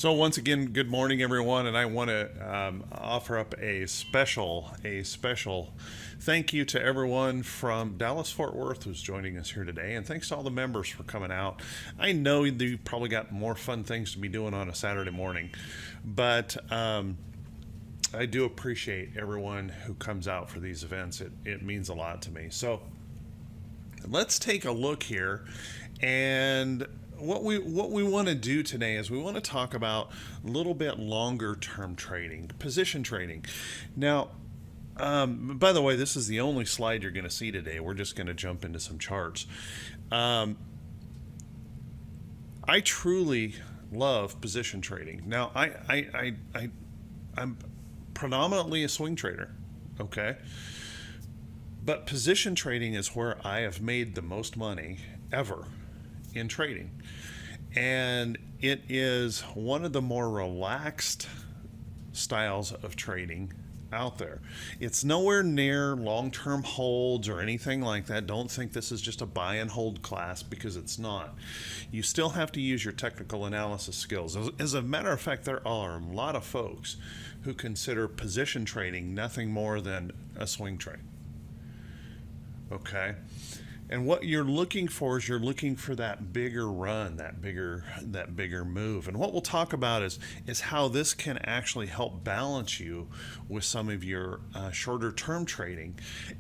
So once again, good morning, everyone, and I want to offer up a special thank you to everyone from Dallas Fort Worth who's joining us here today, and thanks to all the members for coming out. I know you've probably got more fun things to be doing on a Saturday morning, but I do appreciate everyone who comes out for these events. It means a lot to me. So let's take a look here, and what we want to do today is we want to talk about a little bit longer term trading, position trading. Now, by the way, this is the only slide you're going to see today. We're just going to jump into some charts. I truly love position trading. Now, I'm predominantly a swing trader, okay? But position trading is where I have made the most money ever in trading, and it is one of the more relaxed styles of trading out there. It's nowhere near long-term holds or anything like that. Don't think this is just a buy and hold class, because it's not. You still have to use your technical analysis skills. As a matter of fact, there are a lot of folks who consider position trading nothing more than a swing trade. Okay? And what you're looking for is you're looking for that bigger run, that bigger move. And what we'll talk about is how this can actually help balance you with some of your shorter term trading,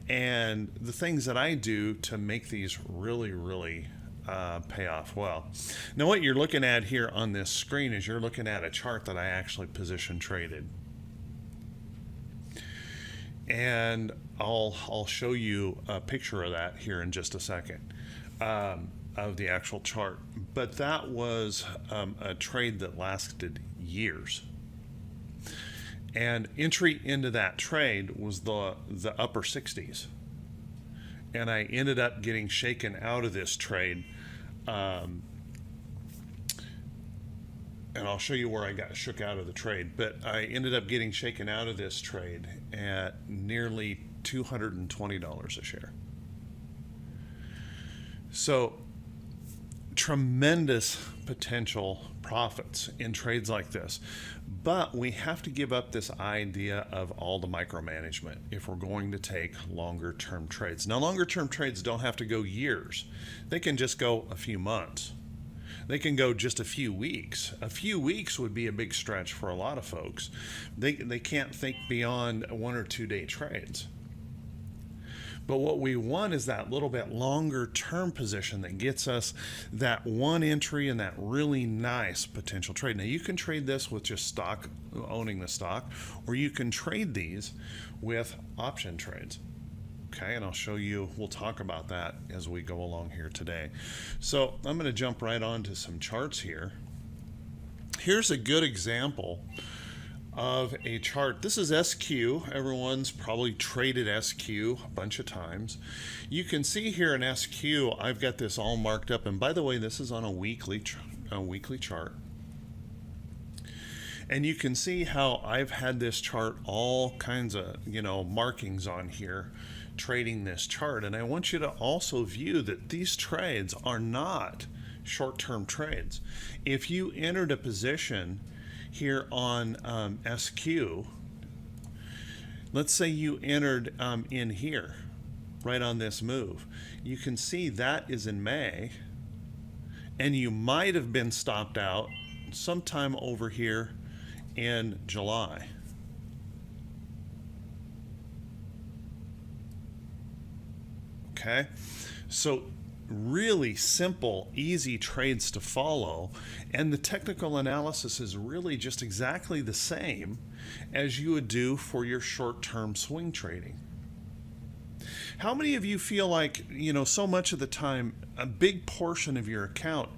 and the things that I do to make these really pay off well. Now, what you're looking at here on this screen is you're looking at a chart that I actually position traded. And I'll show you a picture of that here in just a second, of the actual chart. But that was a trade that lasted years. And entry into that trade was the upper 60s. And I ended up getting shaken out of this trade. And I'll show you where I got shook out of the trade. But I ended up getting shaken out of this trade at nearly $220 a share. So tremendous potential profits in trades like this. But we have to give up this idea of all the micromanagement if we're going to take longer term trades. Now, longer term trades don't have to go years. They can just go a few months. They can go just a few weeks. A few weeks would be a big stretch for a lot of folks. They can't think beyond 1 or 2 day trades. But what we want is that little bit longer term position that gets us that one entry and that really nice potential trade. Now, you can trade this with just stock, owning the stock, or you can trade these with option trades. Okay, and I'll show you, we'll talk about that as we go along here today. So I'm going to jump right on to some charts here. Here's a good example of a chart. This is SQ. Everyone's probably traded SQ a bunch of times. You can see here in SQ, I've got this all marked up. And by the way, this is on a weekly chart. And you can see how I've had this chart all kinds of, markings on here, trading this chart. And I want you to also view that these trades are not short-term trades. If you entered a position here on SQ, let's say you entered in here, right on this move, you can see that is in May, and you might have been stopped out sometime over here in July. Okay, so really simple, easy trades to follow, and the technical analysis is really just exactly the same as you would do for your short-term swing trading. How many of you feel like, so much of the time, a big portion of your account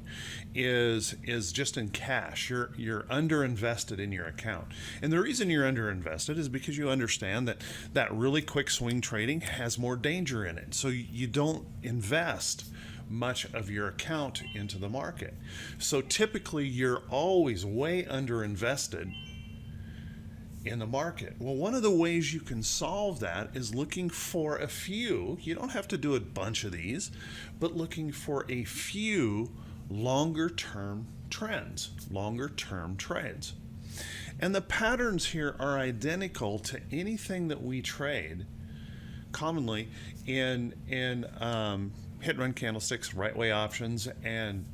is just in cash? You're underinvested in your account. And the reason you're underinvested is because you understand that really quick swing trading has more danger in it. So you don't invest much of your account into the market. So typically you're always way underinvested in the market. Well, one of the ways you can solve that is looking for a few, you don't have to do a bunch of these, but looking for a few longer term trends, longer term trades. And the patterns here are identical to anything that we trade commonly in hit and run candlesticks, right way options, and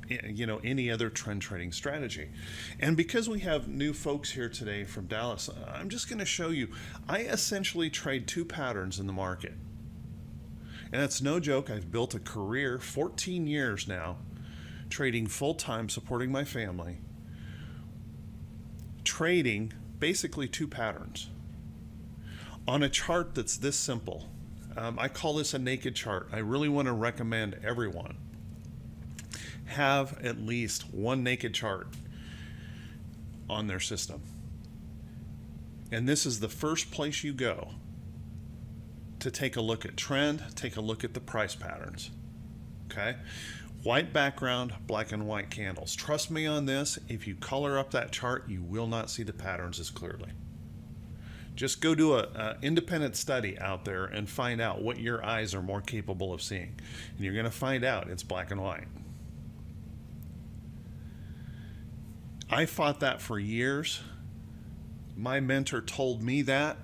any other trend trading strategy. And because we have new folks here today from Dallas, I'm just going to show you. I essentially trade two patterns in the market, and that's no joke. I've built a career, 14 years now, trading full-time, supporting my family, trading basically two patterns on a chart that's this simple. I call this a naked chart. I really want to recommend everyone have at least one naked chart on their system. And this is the first place you go to take a look at trend, take a look at the price patterns. Okay? White background, black and white candles. Trust me on this, if you color up that chart, you will not see the patterns as clearly. Just go do an independent study out there and find out what your eyes are more capable of seeing. And you're going to find out it's black and white. I fought that for years. My mentor told me that.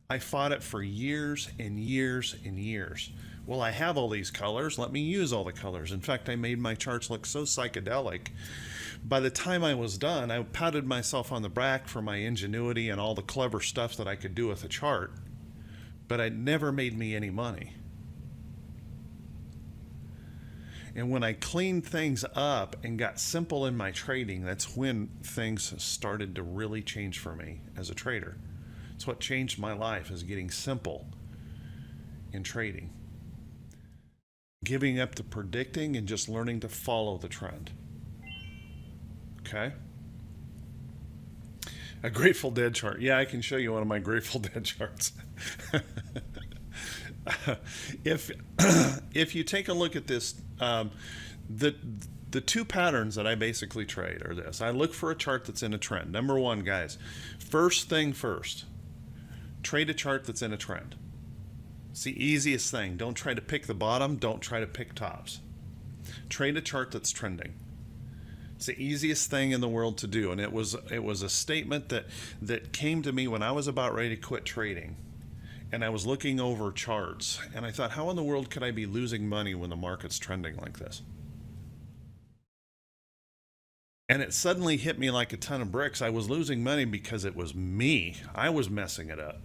I fought it for years and years and years. Well, I have all these colors. Let me use all the colors. In fact, I made my charts look so psychedelic. By the time I was done, I patted myself on the back for my ingenuity and all the clever stuff that I could do with a chart, but it never made me any money. And when I cleaned things up and got simple in my trading, that's when things started to really change for me as a trader. It's what changed my life, is getting simple in trading. Giving up the predicting and just learning to follow the trend. Okay. A Grateful Dead chart. Yeah, I can show you one of my Grateful Dead charts. If you take a look at this, the two patterns that I basically trade are this. I look for a chart that's in a trend. Number one, guys, first thing first, trade a chart that's in a trend. It's the easiest thing. Don't try to pick the bottom. Don't try to pick tops. Trade a chart that's trending. It's the easiest thing in the world to do, and it was a statement that came to me when I was about ready to quit trading, and I was looking over charts, and I thought, how in the world could I be losing money when the market's trending like this? And it suddenly hit me like a ton of bricks. I was losing money because it was me. I was messing it up.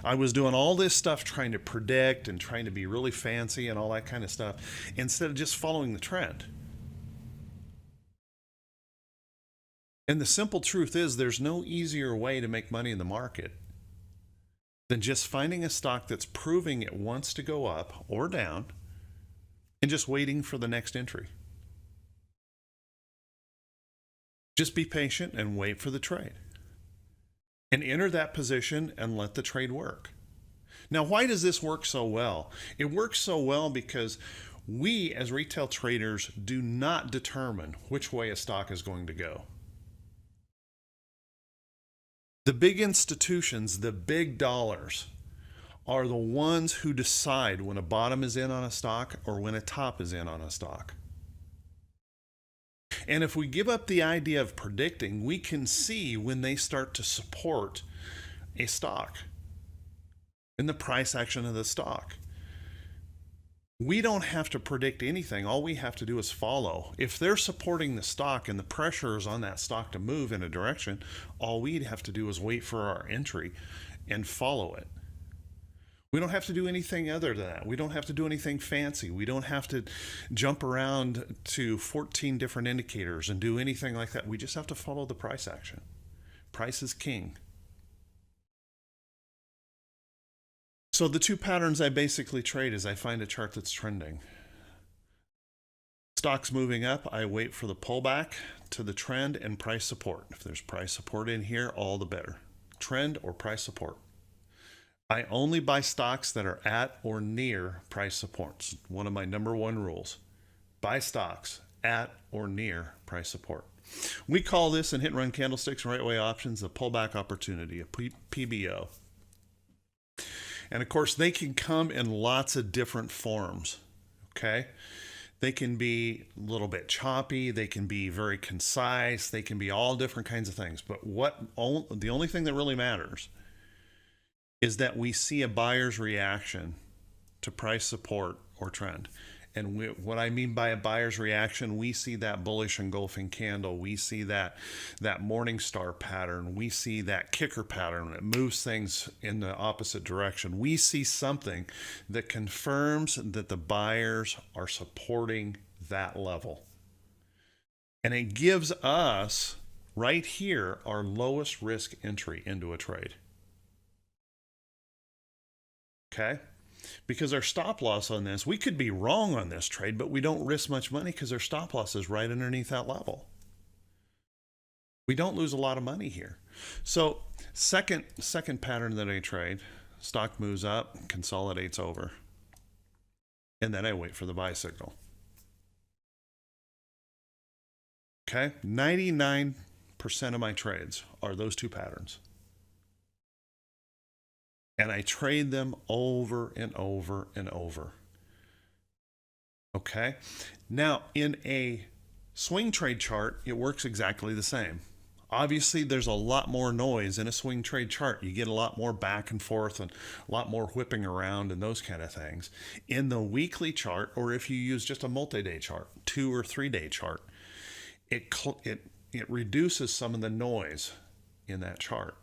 I was doing all this stuff trying to predict and trying to be really fancy and all that kind of stuff instead of just following the trend. And the simple truth is there's no easier way to make money in the market than just finding a stock that's proving it wants to go up or down and just waiting for the next entry. Just be patient and wait for the trade. And enter that position and let the trade work. Now, why does this work so well? It works so well because we as retail traders do not determine which way a stock is going to go. The big institutions, the big dollars, are the ones who decide when a bottom is in on a stock or when a top is in on a stock. And if we give up the idea of predicting, we can see when they start to support a stock in the price action of the stock. We don't have to predict anything. All we have to do is follow. If they're supporting the stock and the pressure is on that stock to move in a direction, all we'd have to do is wait for our entry and follow it. We don't have to do anything other than that. We don't have to do anything fancy. We don't have to jump around to 14 different indicators and do anything like that. We just have to follow the price action. Price is king. So the two patterns I basically trade is I find a chart that's trending. Stock's moving up, I wait for the pullback to the trend and price support. If there's price support in here, all the better. Trend or price support. I only buy stocks that are at or near price supports. One of my number one rules. Buy stocks at or near price support. We call this in hit and run candlesticks and right way options a pullback opportunity, a PBO. And of course, they can come in lots of different forms, okay? They can be a little bit choppy. They can be very concise. They can be all different kinds of things. But the only thing that really matters is that we see a buyer's reaction to price support or trend. And what I mean by a buyer's reaction, we see that bullish engulfing candle. We see that morning star pattern. We see that kicker pattern that moves things in the opposite direction. We see something that confirms that the buyers are supporting that level. And it gives us right here our lowest risk entry into a trade. Okay? Because our stop loss on this, we could be wrong on this trade, but we don't risk much money because our stop loss is right underneath that level. We don't lose a lot of money here. So second pattern that I trade, stock moves up, consolidates over, and then I wait for the buy signal. Okay, 99% of my trades are those two patterns. And I trade them over and over and over. Okay? Now, in a swing trade chart, it works exactly the same. Obviously, there's a lot more noise in a swing trade chart. You get a lot more back and forth and a lot more whipping around and those kind of things. In the weekly chart, or if you use just a multi-day chart, 2 or 3 day chart, it reduces some of the noise in that chart.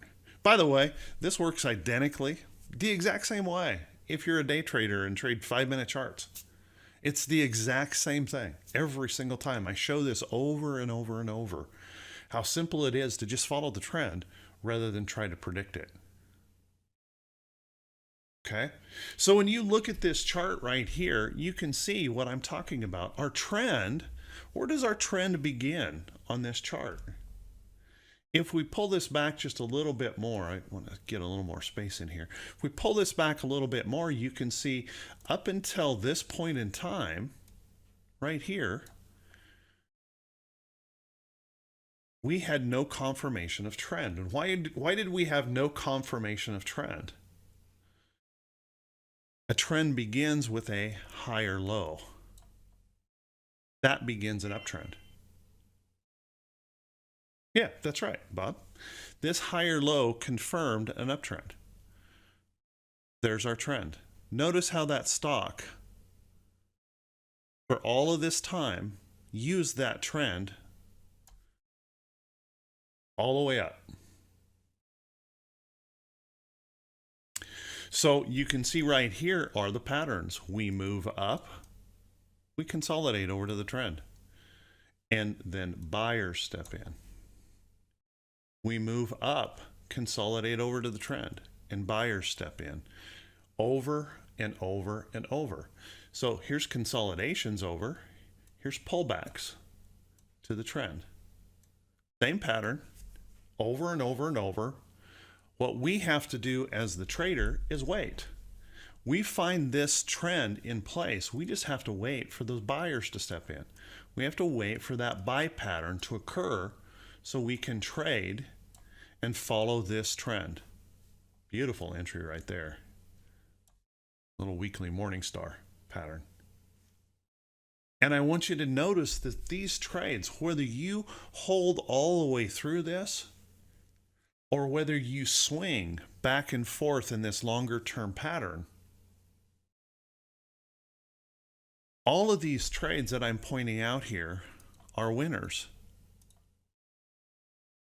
By the way, this works identically, the exact same way if you're a day trader and trade 5-minute charts. It's the exact same thing every single time. I show this over and over and over, how simple it is to just follow the trend rather than try to predict it. Okay, so when you look at this chart right here, you can see what I'm talking about. Our trend, where does our trend begin on this chart? If we pull this back just a little bit more, I want to get a little more space in here. If we pull this back a little bit more, you can see up until this point in time, right here, we had no confirmation of trend. And why did we have no confirmation of trend? A trend begins with a higher low. That begins an uptrend. Yeah, that's right, Bob. This higher low confirmed an uptrend. There's our trend. Notice how that stock, for all of this time, used that trend all the way up. So you can see right here are the patterns. We move up, we consolidate over to the trend, and then buyers step in. We move up, consolidate over to the trend, and buyers step in over and over and over. So here's consolidations over, here's pullbacks to the trend. Same pattern, over and over and over. What we have to do as the trader is wait. We find this trend in place. We just have to wait for those buyers to step in. We have to wait for that buy pattern to occur so we can trade and follow this trend. Beautiful entry right there. Little weekly morning star pattern. And I want you to notice that these trades, whether you hold all the way through this or whether you swing back and forth in this longer term pattern, all of these trades that I'm pointing out here are winners.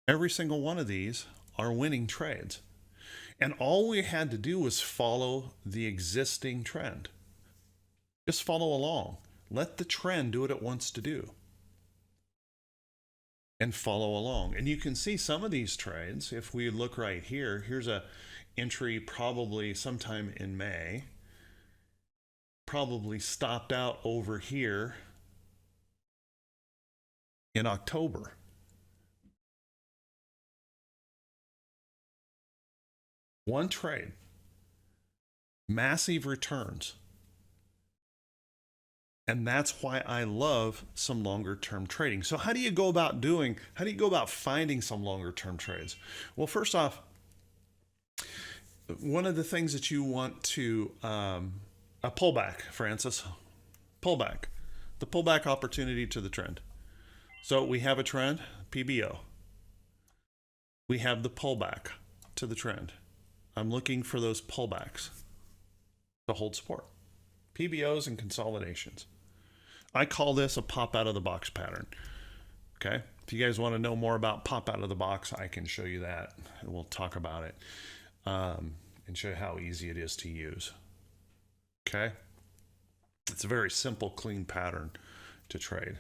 Every single one of these are winning trades. And all we had to do was follow the existing trend. Just follow along. Let the trend do what it wants to do. And follow along. And you can see some of these trades, if we look right here, here's a entry probably sometime in May. Probably stopped out over here in October. One trade, massive returns. And that's why I love some longer term trading. So how do you go about finding some longer term trades? Well, first off, one of the things that you want to, a pullback, Francis, pullback. the pullback opportunity to the trend. So we have a trend, PBO. We have the pullback to the trend. I'm looking for those pullbacks to hold support. PBOs and consolidations. I call this a pop out of the box pattern. Okay. If you guys want to know more about pop out of the box, I can show you that and we'll talk about it and show you how easy it is to use. Okay. It's a very simple, clean pattern to trade.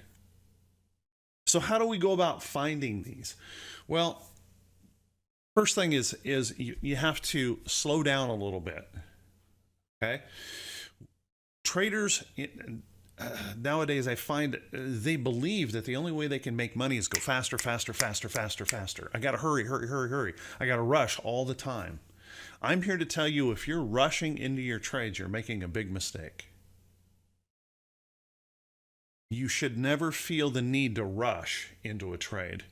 So how do we go about finding these? Well, first thing is you have to slow down a little bit. Okay. Traders nowadays, I find they believe that the only way they can make money is go faster, faster, faster, faster, faster. I got to hurry, hurry, hurry, hurry. I got to rush all the time. I'm here to tell you, if you're rushing into your trades, you're making a big mistake. You should never feel the need to rush into a trade.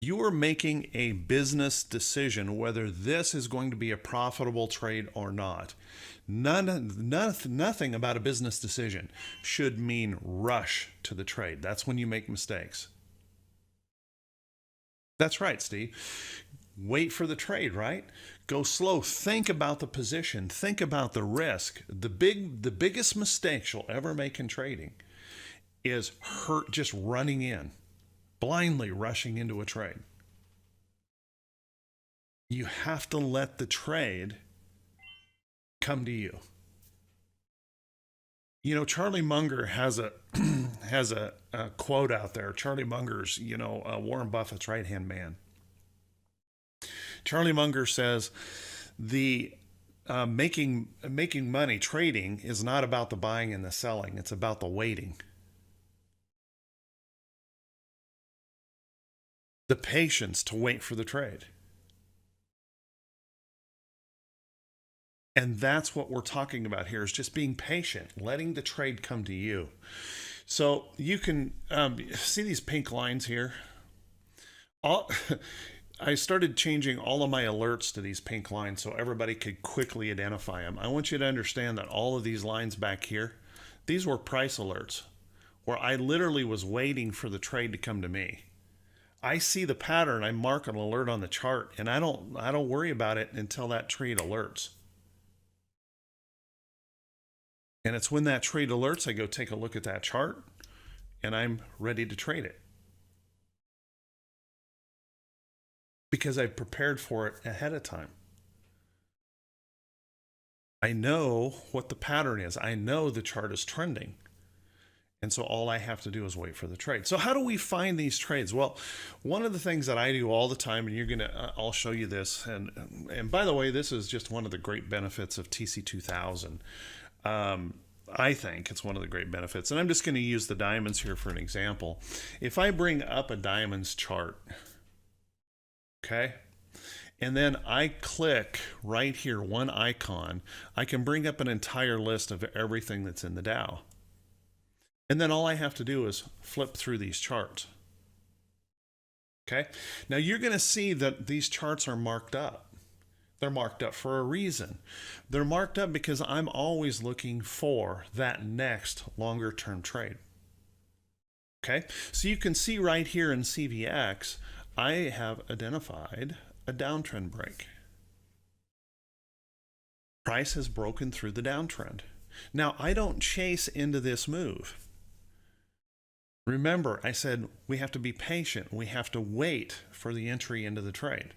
You are making a business decision whether this is going to be a profitable trade or not. Nothing about a business decision should mean rush to the trade. That's when you make mistakes. That's right, Steve. Wait for the trade, right? Go slow. Think about the position. Think about the risk. The biggest mistake you'll ever make in trading is just running in. Blindly rushing into a trade. You have to let the trade come to you. You know, Charlie Munger has a quote out there. Charlie Munger's, Warren Buffett's right-hand man. Charlie Munger says the making money trading is not about the buying and the selling. It's about the waiting. The patience to wait for the trade. And that's what we're talking about here, is just being patient, letting the trade come to you. So you can see these pink lines here. I started changing all of my alerts to these pink lines so everybody could quickly identify them. I want you to understand that all of these lines back here, these were price alerts where I literally was waiting for the trade to come to me. I see the pattern, I mark an alert on the chart, and I don't worry about it until that trade alerts. And it's when that trade alerts, I go take a look at that chart, and I'm ready to trade it. Because I've prepared for it ahead of time. I know what the pattern is. I know the chart is trending. And so all I have to do is wait for the trade. So how do we find these trades? Well, one of the things that I do all the time, and I'll show you this. And by the way, this is just one of the great benefits of TC2000. I think it's one of the great benefits. And I'm just going to use the diamonds here for an example. If I bring up a diamonds chart, okay, and then I click right here, one icon, I can bring up an entire list of everything that's in the Dow. And then all I have to do is flip through these charts. Okay. Now you're going to see that these charts are marked up. They're marked up for a reason. They're marked up because I'm always looking for that next longer term trade. Okay. So you can see right here in CVX, I have identified a downtrend break. Price has broken through the downtrend. Now I don't chase into this move. Remember, I said we have to be patient. We have to wait for the entry into the trade.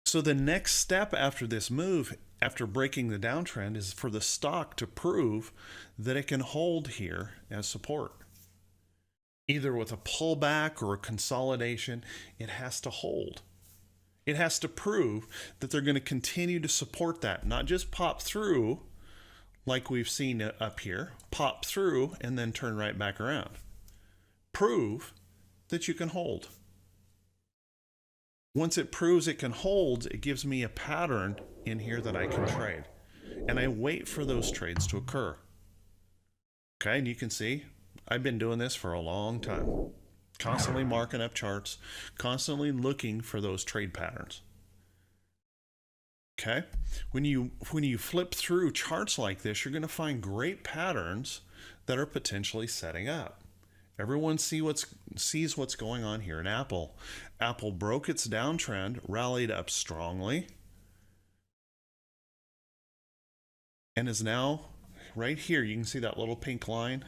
So the next step after this move, after breaking the downtrend, is for the stock to prove that it can hold here as support. Either with a pullback or a consolidation, it has to hold. It has to prove that they're going to continue to support that, not just pop through like we've seen up here, pop through and then turn right back around. Prove that you can hold. Once it proves it can hold, it gives me a pattern in here that I can trade. And I wait for those trades to occur. Okay, and you can see I've been doing this for a long time. Constantly marking up charts, constantly looking for those trade patterns. Okay, when you flip through charts like this, you're going to find great patterns that are potentially setting up. Everyone sees what's going on here in Apple. Apple broke its downtrend, rallied up strongly, and is now right here. You can see that little pink line.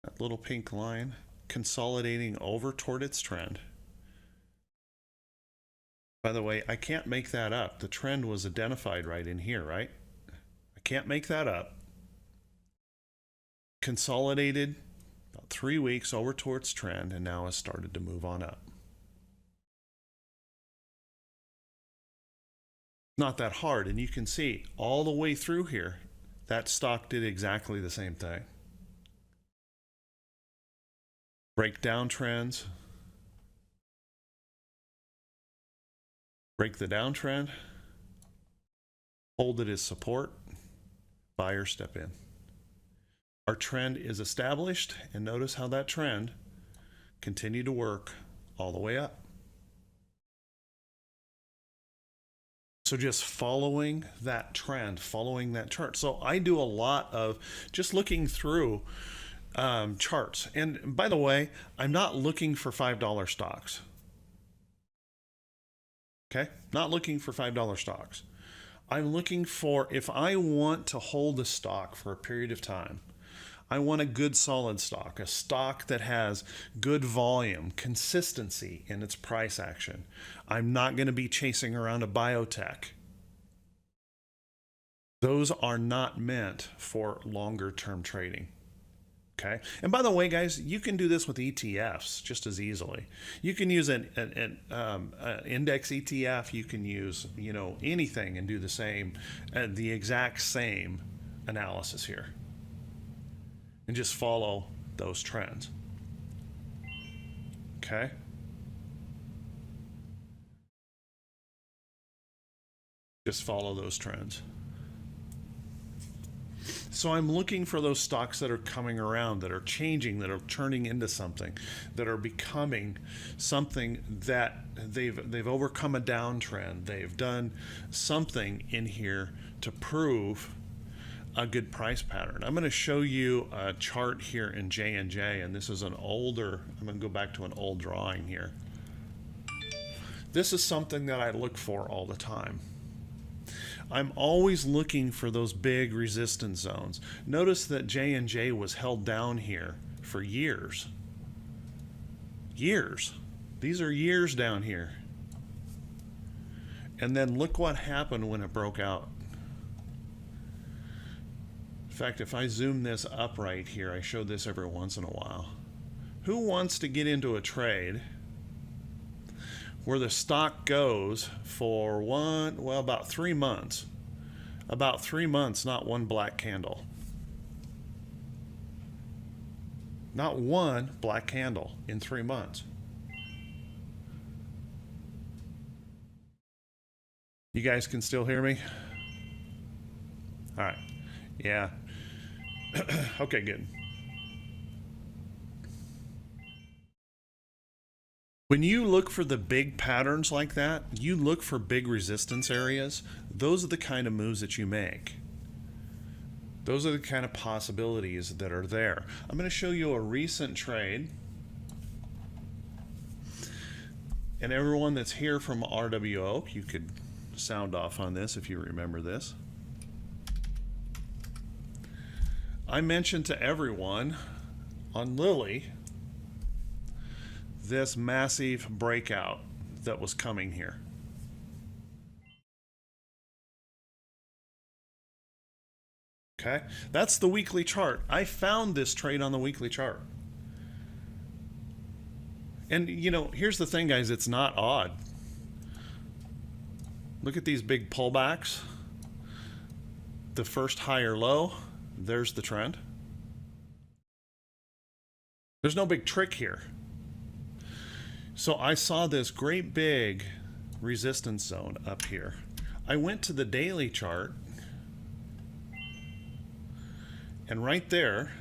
That little pink line consolidating over toward its trend. By the way, I can't make that up. The trend was identified right in here, right? I can't make that up. Consolidated about 3 weeks over towards trend and now has started to move on up. Not that hard, and you can see all the way through here, that stock did exactly the same thing. Break downtrends. Break the downtrend, hold it as support, buyer step in. Our trend is established, and notice how that trend continued to work all the way up. So just following that trend, following that chart. So I do a lot of just looking through charts. And by the way, I'm not looking for $5 stocks. Okay, not looking for $5 stocks. I'm looking for, if I want to hold a stock for a period of time, I want a good solid stock, a stock that has good volume, consistency in its price action. I'm not going to be chasing around a biotech. Those are not meant for longer term trading. Okay. And by the way, guys, you can do this with ETFs just as easily. You can use an index ETF. You can use, anything and do the same, the exact same analysis here, and just follow those trends. Okay. Just follow those trends. So I'm looking for those stocks that are coming around, that are changing, that are turning into something, that are becoming something that they've overcome a downtrend. They've done something in here to prove a good price pattern. I'm going to show you a chart here in J&J, and this is an older, I'm going to go back to an old drawing here. This is something that I look for all the time. I'm always looking for those big resistance zones. Notice that J&J was held down here for years. Years. These are years down here. And then look what happened when it broke out. In fact, if I zoom this up right here, I show this every once in a while. Who wants to get into a trade where the stock goes for about 3 months? About 3 months, not one black candle. Not one black candle in 3 months. You guys can still hear me? All right. Yeah. Okay, good. When you look for the big patterns like that, you look for big resistance areas, those are the kind of moves that you make. Those are the kind of possibilities that are there. I'm going to show you a recent trade. And everyone that's here from RWO, you could sound off on this if you remember this. I mentioned to everyone on Lily this massive breakout that was coming here. Okay, that's the weekly chart. I found this trade on the weekly chart. And here's the thing, guys, it's not odd. Look at these big pullbacks. The first higher low, there's the trend. There's no big trick here. So I saw this great big resistance zone up here. I went to the daily chart, and right there,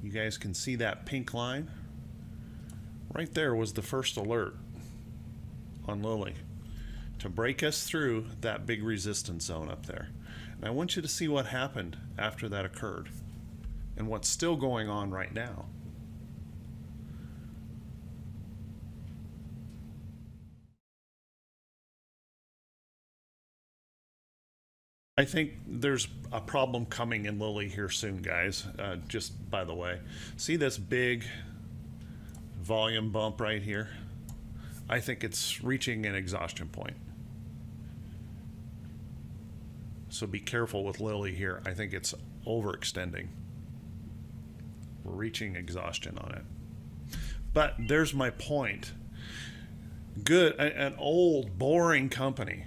you guys can see that pink line. Right there was the first alert on Lily to break us through that big resistance zone up there. And I want you to see what happened after that occurred and what's still going on right now. I think there's a problem coming in Lily here soon, guys. Just by the way, see this big volume bump right here? I think it's reaching an exhaustion point. So be careful with Lily here. I think it's overextending. We're reaching exhaustion on it. But there's my point. Good, an old, boring company.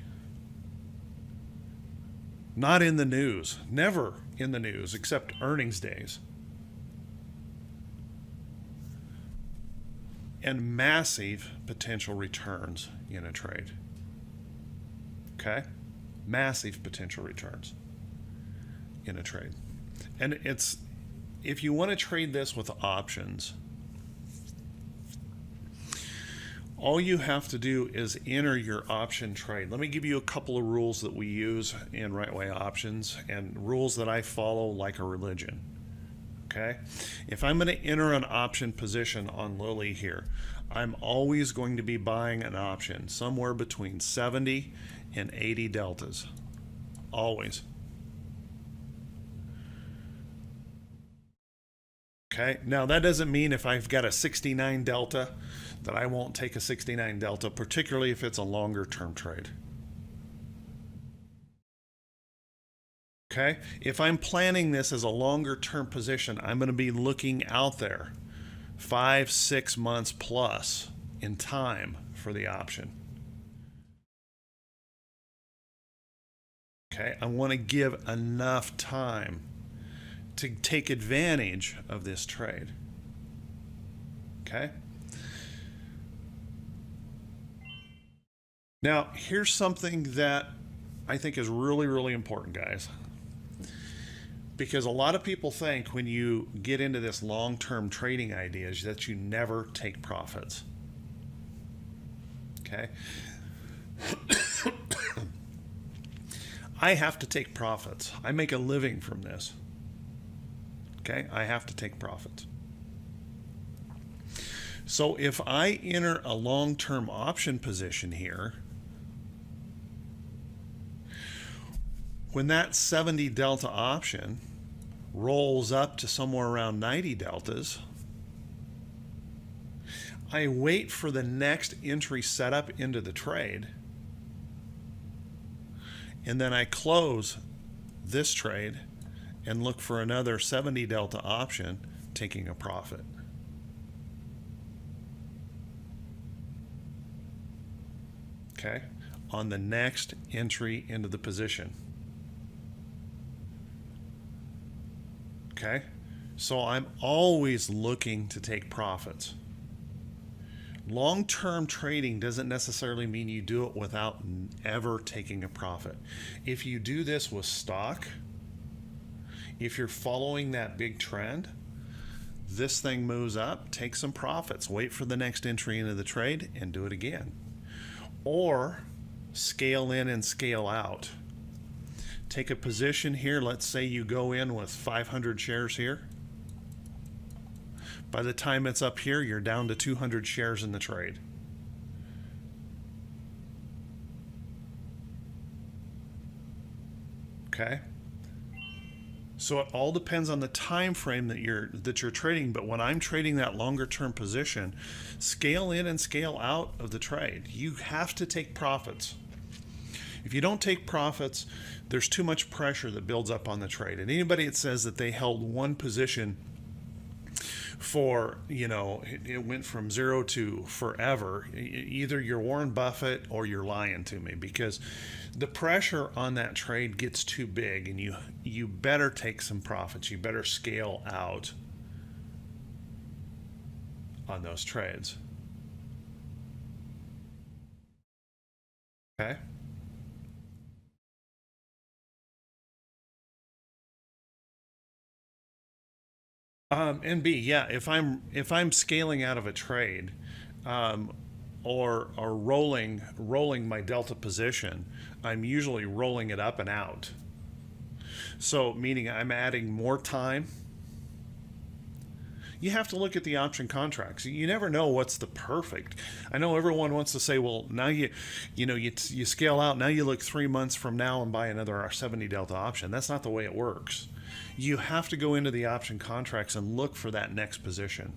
Not in the news, never in the news except earnings days. And massive potential returns in a trade. Okay? Massive potential returns in a trade. And it's, if you want to trade this with options, all you have to do is enter your option trade. Let me give you a couple of rules that we use in Right Way Options and rules that I follow like a religion. Okay? If I'm going to enter an option position on Lily here, I'm always going to be buying an option somewhere between 70 and 80 deltas. Always. Okay? Now that doesn't mean if I've got a 69 delta that I won't take a 69 delta, particularly if it's a longer term trade. Okay, if I'm planning this as a longer term position, I'm going to be looking out there 5-6 months plus in time for the option. Okay, I want to give enough time to take advantage of this trade. Okay. Now, here's something that I think is really, really important, guys. Because a lot of people think when you get into this long-term trading ideas that you never take profits. Okay? I have to take profits. I make a living from this. Okay? I have to take profits. So if I enter a long-term option position here, when that 70 delta option rolls up to somewhere around 90 deltas, I wait for the next entry setup into the trade, and then I close this trade and look for another 70 delta option taking a profit. Okay, on the next entry into the position. Okay, so I'm always looking to take profits. Long-term trading doesn't necessarily mean you do it without ever taking a profit. If you do this with stock, if you're following that big trend, this thing moves up, take some profits, wait for the next entry into the trade, and do it again. Or scale in and scale out. Take a position here. Let's say you go in with 500 shares here. By the time it's up here, you're down to 200 shares in the trade. Okay? So it all depends on the time frame that you're trading, but when I'm trading that longer term position, scale in and scale out of the trade. You have to take profits. If you don't take profits, there's too much pressure that builds up on the trade. And anybody that says that they held one position for, it went from zero to forever, either you're Warren Buffett or you're lying to me, because the pressure on that trade gets too big, and you better take some profits. You better scale out on those trades. Okay? And B, yeah, if I'm scaling out of a trade, or rolling my delta position, I'm usually rolling it up and out. So meaning I'm adding more time. You have to look at the option contracts. You never know what's the perfect. I know everyone wants to say, well, now you scale out. Now you look 3 months from now and buy another 70 delta option. That's not the way it works. You have to go into the option contracts and look for that next position.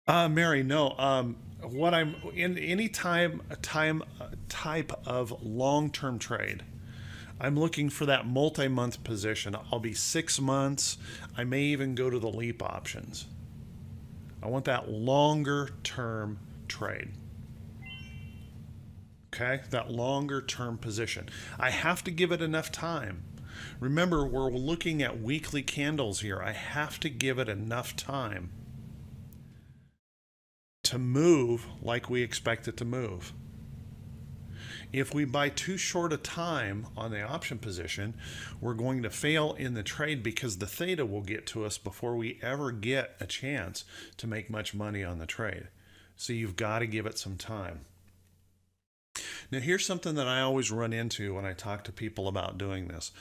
Mary, no. What I'm in any type of long-term trade, I'm looking for that multi-month position. I'll be 6 months. I may even go to the leap options. I want that longer-term trade. Okay, that longer-term position. I have to give it enough time. Remember, we're looking at weekly candles here. I have to give it enough time to move like we expect it to move. If we buy too short a time on the option position, we're going to fail in the trade because the theta will get to us before we ever get a chance to make much money on the trade. So you've got to give it some time. Now here's something that I always run into when I talk to people about doing this.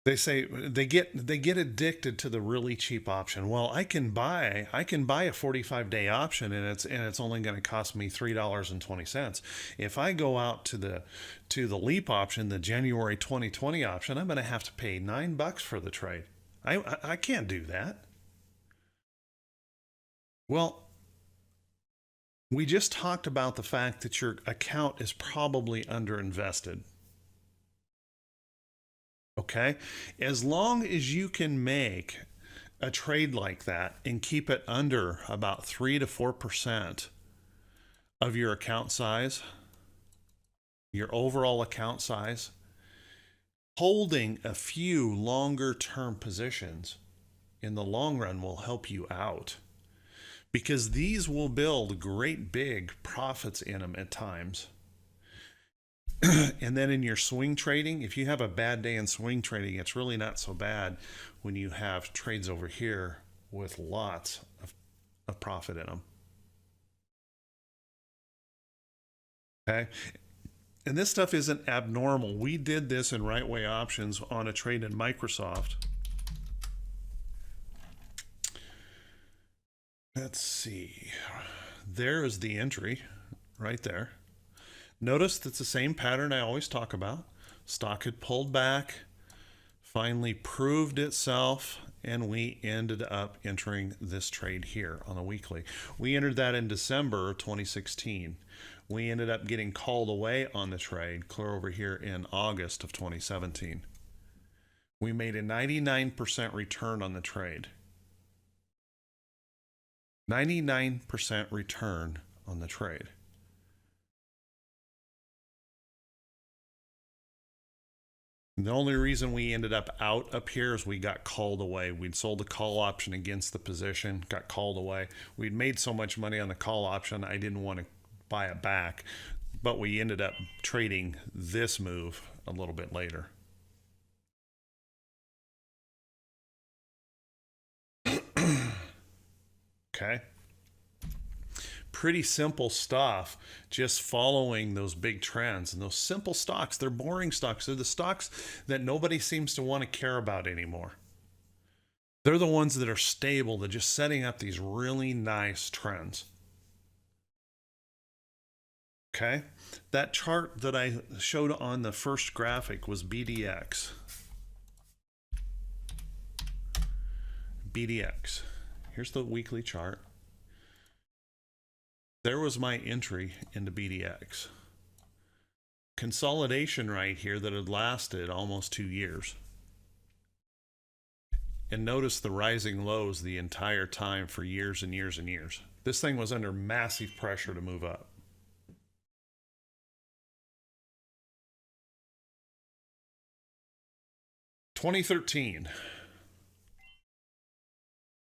They say they get addicted to the really cheap option. Well, I can buy a 45-day option and it's only going to cost me $3.20. If I go out to the leap option, the January 2020 option, I'm going to have to pay $9 for the trade. I can't do that. Well, we just talked about the fact that your account is probably underinvested. Okay, as long as you can make a trade like that and keep it under about 3 to 4% of your account size, your overall account size, holding a few longer term positions in the long run will help you out, because these will build great big profits in them at times. And then in your swing trading, if you have a bad day in swing trading, it's really not so bad when you have trades over here with lots of profit in them. Okay. And this stuff isn't abnormal. We did this in Right Way Options on a trade in Microsoft. Let's see. There is the entry right there. Notice that's the same pattern I always talk about. Stock had pulled back, finally proved itself, and we ended up entering this trade here on the weekly. We entered that in December 2016. We ended up getting called away on the trade clear over here in August of 2017. We made a 99% return on the trade. 99% return on the trade. The only reason we ended up up here is we got called away. We'd sold the call option against the position, got called away. We'd made so much money on the call option, I didn't want to buy it back, but we ended up trading this move a little bit later. Okay. Pretty simple stuff, just following those big trends. And those simple stocks, they're boring stocks. They're the stocks that nobody seems to want to care about anymore. They're the ones that are stable. They're just setting up these really nice trends. Okay, that chart that I showed on the first graphic was BDX. BDX. Here's the weekly chart. There was my entry into BDX. Consolidation right here that had lasted almost 2 years. And notice the rising lows the entire time for years and years and years. This thing was under massive pressure to move up. $2013.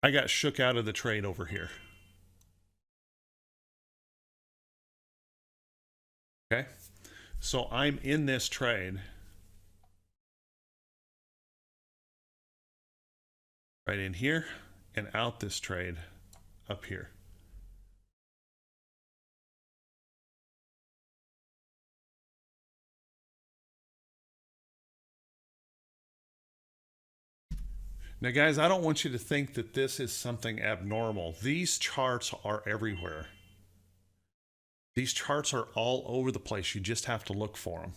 I got shook out of the trade over here. Okay, so I'm in this trade, right in here and out this trade up here. Now guys, I don't want you to think that this is something abnormal. These charts are everywhere. These charts are all over the place. You just have to look for them.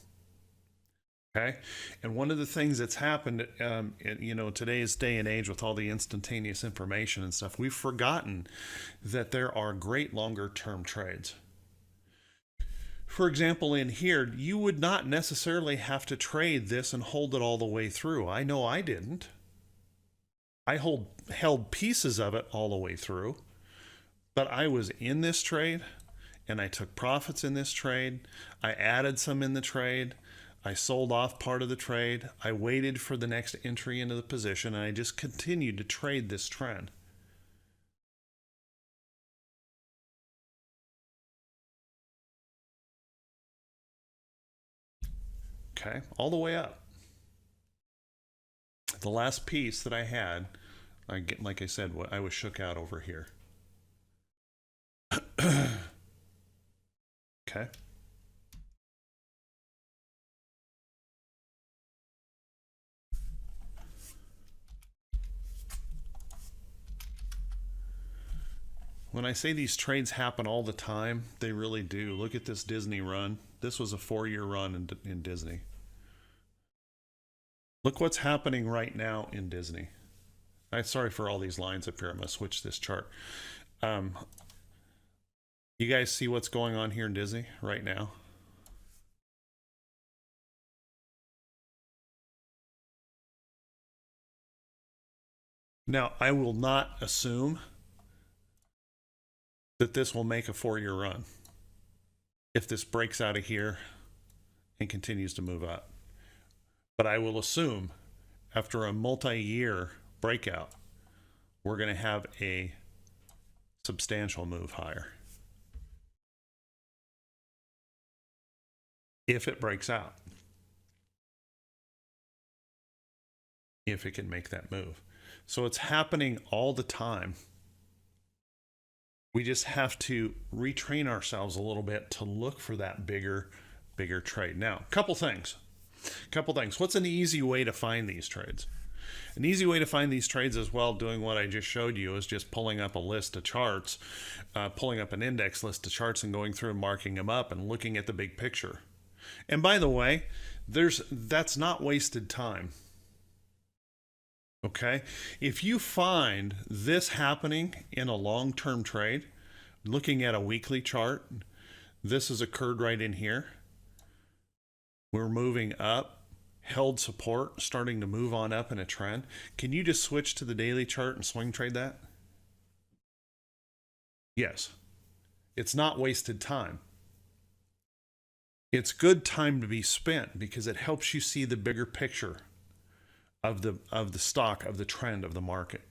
Okay, and one of the things that's happened, in today's day and age with all the instantaneous information and stuff, we've forgotten that there are great longer term trades. For example, in here, you would not necessarily have to trade this and hold it all the way through. I know I didn't. I held pieces of it all the way through, but I was in this trade and I took profits in this trade. I added some in the trade. I sold off part of the trade. I waited for the next entry into the position, and I just continued to trade this trend. Okay, all the way up. The last piece that I had, like I said, I was shook out over here. Okay. When I say these trades happen all the time, they really do. Look at this Disney run. This was a 4-year run in Disney. Look what's happening right now in Disney. I'm sorry for all these lines up here. I'm going to switch this chart. You guys see what's going on here in Disney right now? Now, I will not assume that this will make a 4-year run if this breaks out of here and continues to move up. But I will assume after a multi-year breakout, we're going to have a substantial move higher. If it breaks out. If it can make that move. So it's happening all the time. We just have to retrain ourselves a little bit to look for that bigger trade. Now, couple things. What's an easy way to find these trades? An easy way to find these trades as well, doing what I just showed you, is just pulling up a list of charts, pulling up an index list of charts and going through and marking them up and looking at the big picture. And by the way, that's not wasted time. Okay, if you find this happening in a long-term trade, looking at a weekly chart, this has occurred right in here. We're moving up, held support, starting to move on up in a trend. Can you just switch to the daily chart and swing trade that? Yes. It's not wasted time. It's good time to be spent because it helps you see the bigger picture of the stock, of the trend of the market.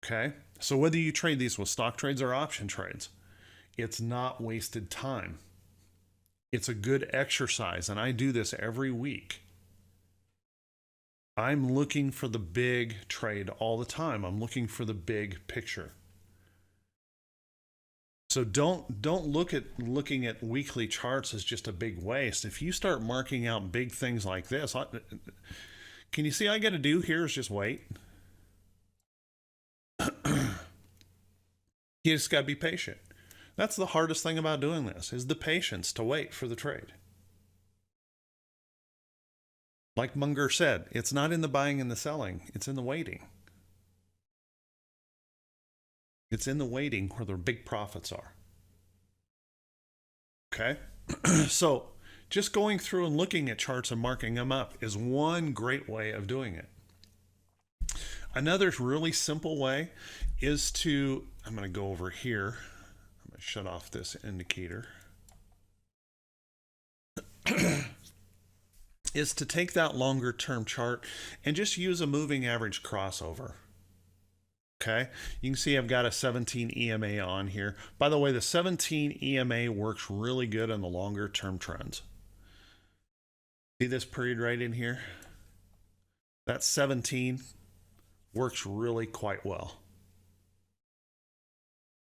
Okay, so whether you trade these with stock trades or option trades, it's not wasted time. It's a good exercise, and I do this every week. I'm looking for the big trade all the time. I'm looking for the big picture. So don't look at looking at weekly charts as just a big waste. If you start marking out big things like this, can you see all I got to do here is just wait? You just got to be patient. That's the hardest thing about doing this, is the patience to wait for the trade. Like Munger said, it's not in the buying and the selling, it's in the waiting. It's in the waiting where the big profits are. Okay, so just going through and looking at charts and marking them up is one great way of doing it. Another really simple way is to, I'm going to go over here. I'm going to shut off this indicator. Is to take that longer term chart and just use a moving average crossover. Okay, you can see I've got a 17 EMA on here. By the way, the 17 EMA works really good on the longer term trends. See this period right in here? That 17 works really quite well.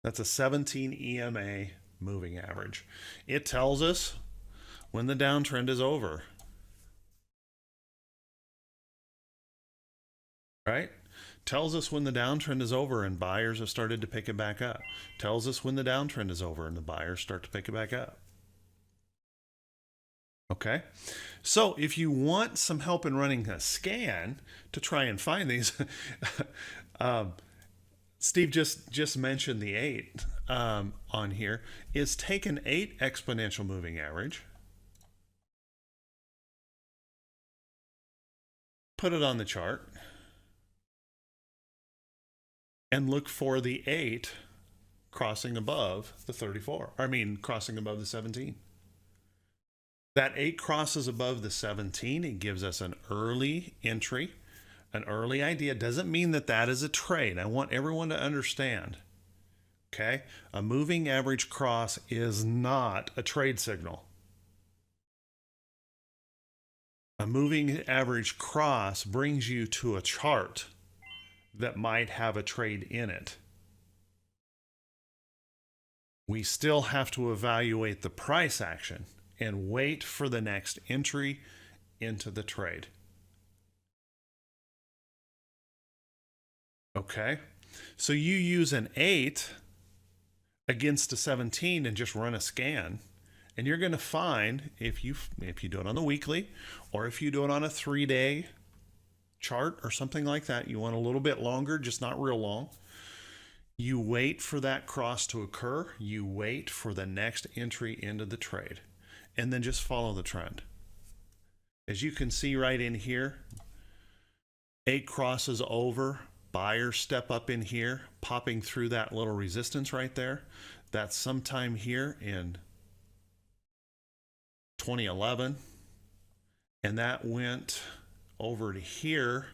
That's a 17 EMA moving average. It tells us when the downtrend is over. Right? Tells us when the downtrend is over and buyers have started to pick it back up. Tells us when the downtrend is over and the buyers start to pick it back up. Okay, so if you want some help in running a scan to try and find these, Steve just mentioned the 8 on here, is take an 8 exponential moving average, put it on the chart, and look for the 8 crossing above the 34. I mean, crossing above the 17. That 8 crosses above the 17. It gives us an early entry, an early idea. Doesn't mean that that is a trade. I want everyone to understand. Okay? A moving average cross is not a trade signal. A moving average cross brings you to a chart that might have a trade in it. We still have to evaluate the price action and wait for the next entry into the trade. Okay, so you use an 8 against a 17 and just run a scan, and you're going to find, if you do it on the weekly, or if you do it on a 3-day chart or something like that, you want a little bit longer, just not real long. You wait for that cross to occur. You wait for the next entry into the trade, and then just follow the trend. As you can see right in here, 8 crosses over, buyers step up in here, popping through that little resistance right there. That's sometime here in 2011, and that went over to here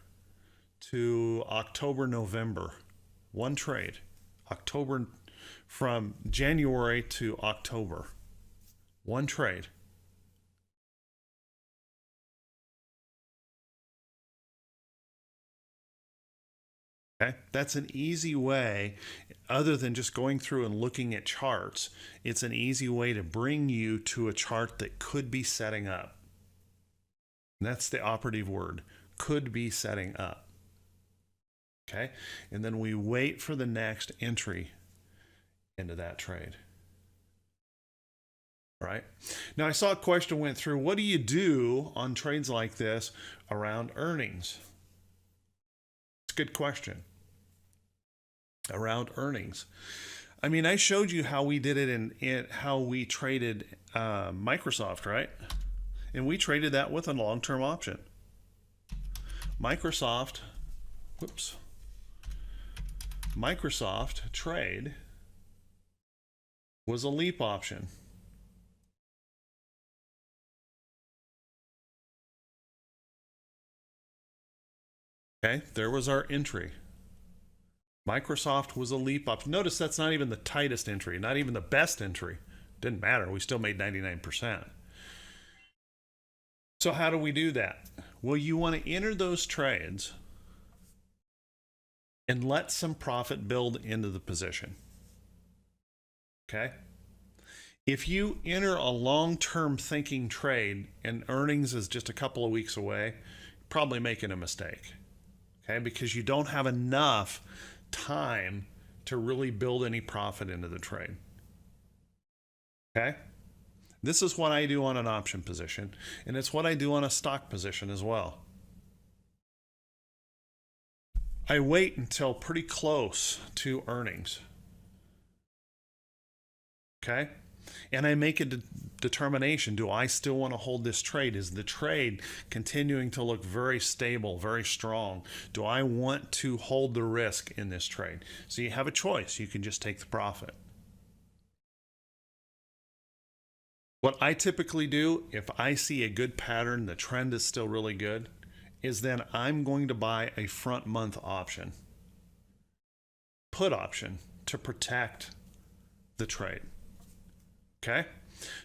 to October, November. One trade. October, from January to October. One trade. Okay, that's an easy way, other than just going through and looking at charts. It's an easy way to bring you to a chart that could be setting up. And that's the operative word, could be setting up. Okay, and then we wait for the next entry into that trade. All right, now I saw a question went through, what do you do on trades like this around earnings? It's a good question. Around earnings, I mean, I showed you how we did it in how we traded Microsoft, right? And we traded that with a long-term option. Microsoft trade was a leap option. Okay, there was our entry. Microsoft was a leap up. Notice that's not even the tightest entry, not even the best entry. Didn't matter. We still made 99%. So how do we do that? Well, you want to enter those trades and let some profit build into the position. Okay? If you enter a long-term thinking trade and earnings is just a couple of weeks away, you're probably making a mistake. Okay? Because you don't have enough time to really build any profit into the trade. Okay? This is what I do on an option position, and it's what I do on a stock position as well. I wait until pretty close to earnings. Okay? And I make a determination. Do I still want to hold this trade? Is the trade continuing to look very stable, very strong? Do I want to hold the risk in this trade? So you have a choice. You can just take the profit. What I typically do, if I see a good pattern, the trend is still really good, is then I'm going to buy a front month option, put option, to protect the trade. Okay?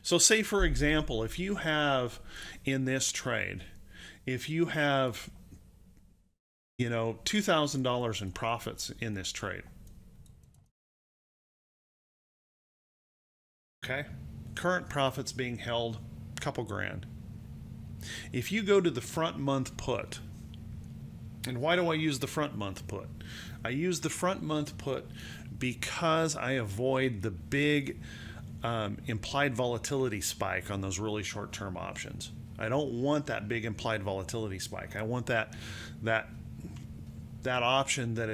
So say, for example, if you have in this trade, if you have $2,000 in profits in this trade. Okay, current profits being held a couple grand. If you go to the front month put, and why do I use the front month put? I use the front month put because I avoid the big implied volatility spike on those really short-term options. I don't want that big implied volatility spike. I want that option that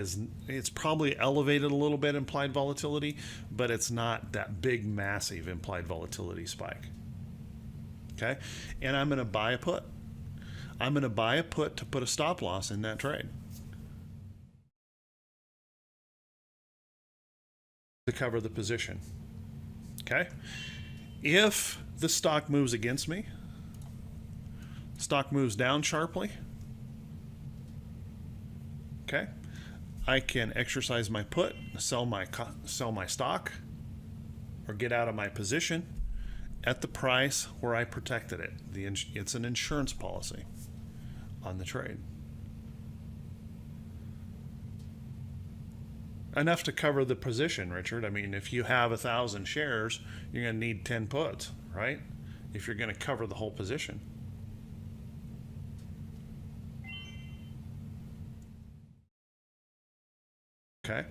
it's probably elevated a little bit implied volatility, but it's not that big massive implied volatility spike. Okay, and I'm going to buy a put. I'm going to buy a put to put a stop loss in that trade to cover the position. Okay, if the stock moves against me, stock moves down sharply, okay, I can exercise my put, sell my stock, or get out of my position at the price where I protected it. It's an insurance policy on the trade. Enough to cover the position, Richard. I mean, if you have 1,000 shares, you're going to need 10 puts, right? If you're going to cover the whole position. Okay.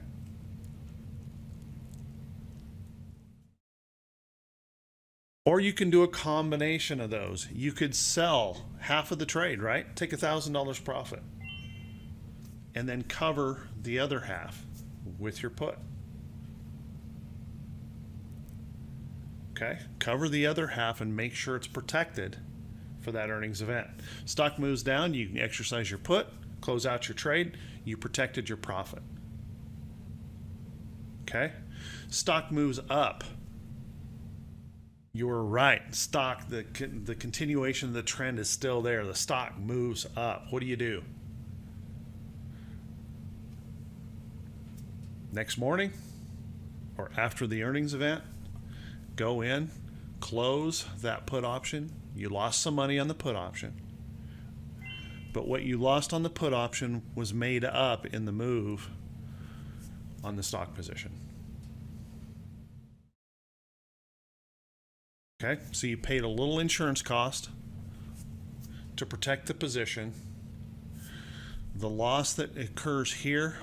Or you can do a combination of those. You could sell half of the trade, right? Take $1,000 profit and then cover the other half with your put. Okay, cover the other half and make sure it's protected for that earnings event. Stock moves down, you can exercise your put, close out your trade, you protected your profit. Okay, stock moves up. You're right. Stock, the continuation of the trend is still there. The stock moves up. What do? Next morning or after the earnings event, go in, close that put option. You lost some money on the put option, but what you lost on the put option was made up in the move on the stock position. Okay, so you paid a little insurance cost to protect the position. The loss that occurs here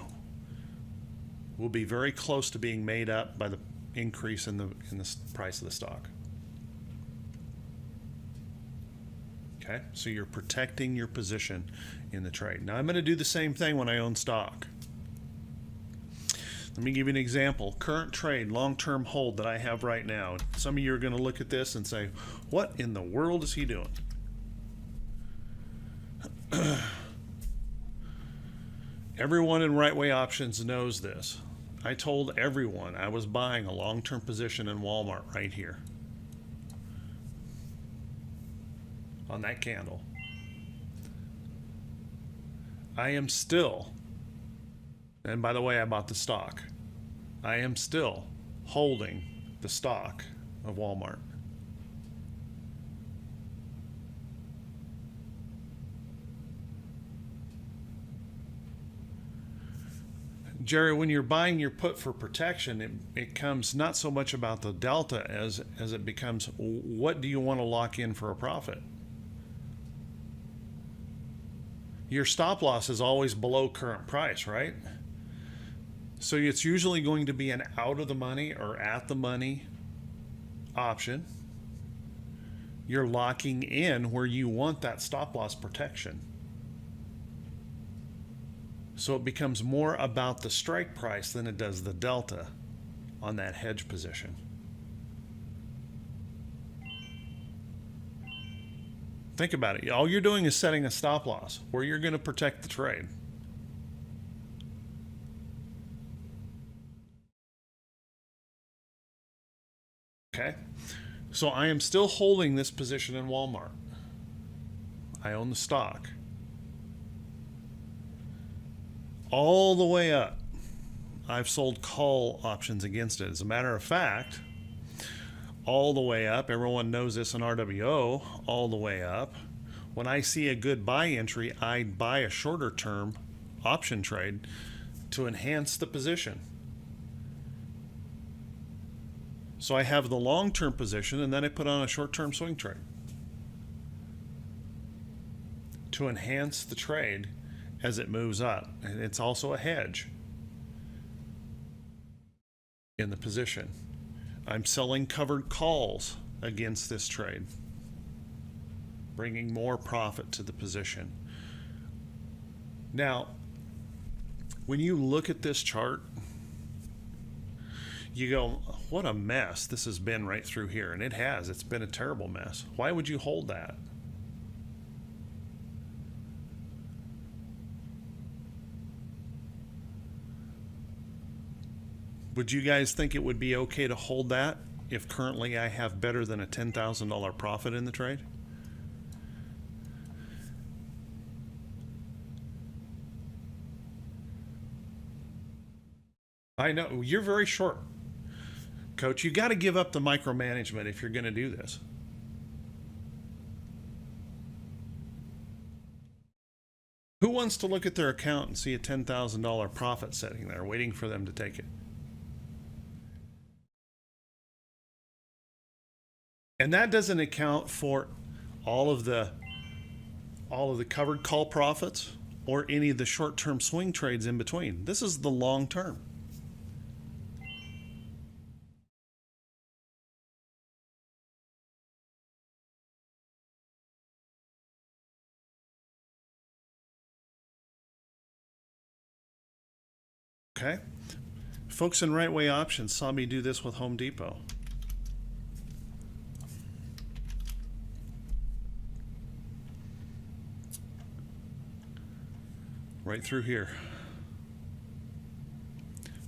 will be very close to being made up by the increase in the price of the stock. Okay, so you're protecting your position in the trade. Now I'm going to do the same thing when I own stock. Let me give you an example. Current trade, long-term hold that I have right now. Some of you are going to look at this and say, what in the world is he doing? Everyone in Right Way Options knows this. I told everyone I was buying a long-term position in Walmart right here on that candle. I am still, and by the way, I bought the stock. I am still holding the stock of Walmart. Jerry, when you're buying your put for protection, it comes not so much about the delta as it becomes, what do you want to lock in for a profit? Your stop loss is always below current price, right? So it's usually going to be an out of the money or at the money option. You're locking in where you want that stop loss protection. So it becomes more about the strike price than it does the delta on that hedge position. Think about it. All you're doing is setting a stop loss where you're going to protect the trade. Okay, so I am still holding this position in Walmart. I own the stock. All the way up, I've sold call options against it. As a matter of fact, all the way up, everyone knows this in RWO, all the way up, when I see a good buy entry, I buy a shorter term option trade to enhance the position. So I have the long-term position, and then I put on a short-term swing trade to enhance the trade as it moves up. And it's also a hedge in the position. I'm selling covered calls against this trade, bringing more profit to the position. Now, when you look at this chart, you go, what a mess this has been right through here. And it has. It's been a terrible mess. Why would you hold that? Would you guys think it would be okay to hold that if currently I have better than a $10,000 profit in the trade? I know you're very short, Coach. You got to give up the micromanagement if you're going to do this. Who wants to look at their account and see a $10,000 profit sitting there waiting for them to take it? And that doesn't account for all of the covered call profits or any of the short-term swing trades in between. This is the long term. Okay? Folks in Right Way Options saw me do this with Home Depot. Right through here.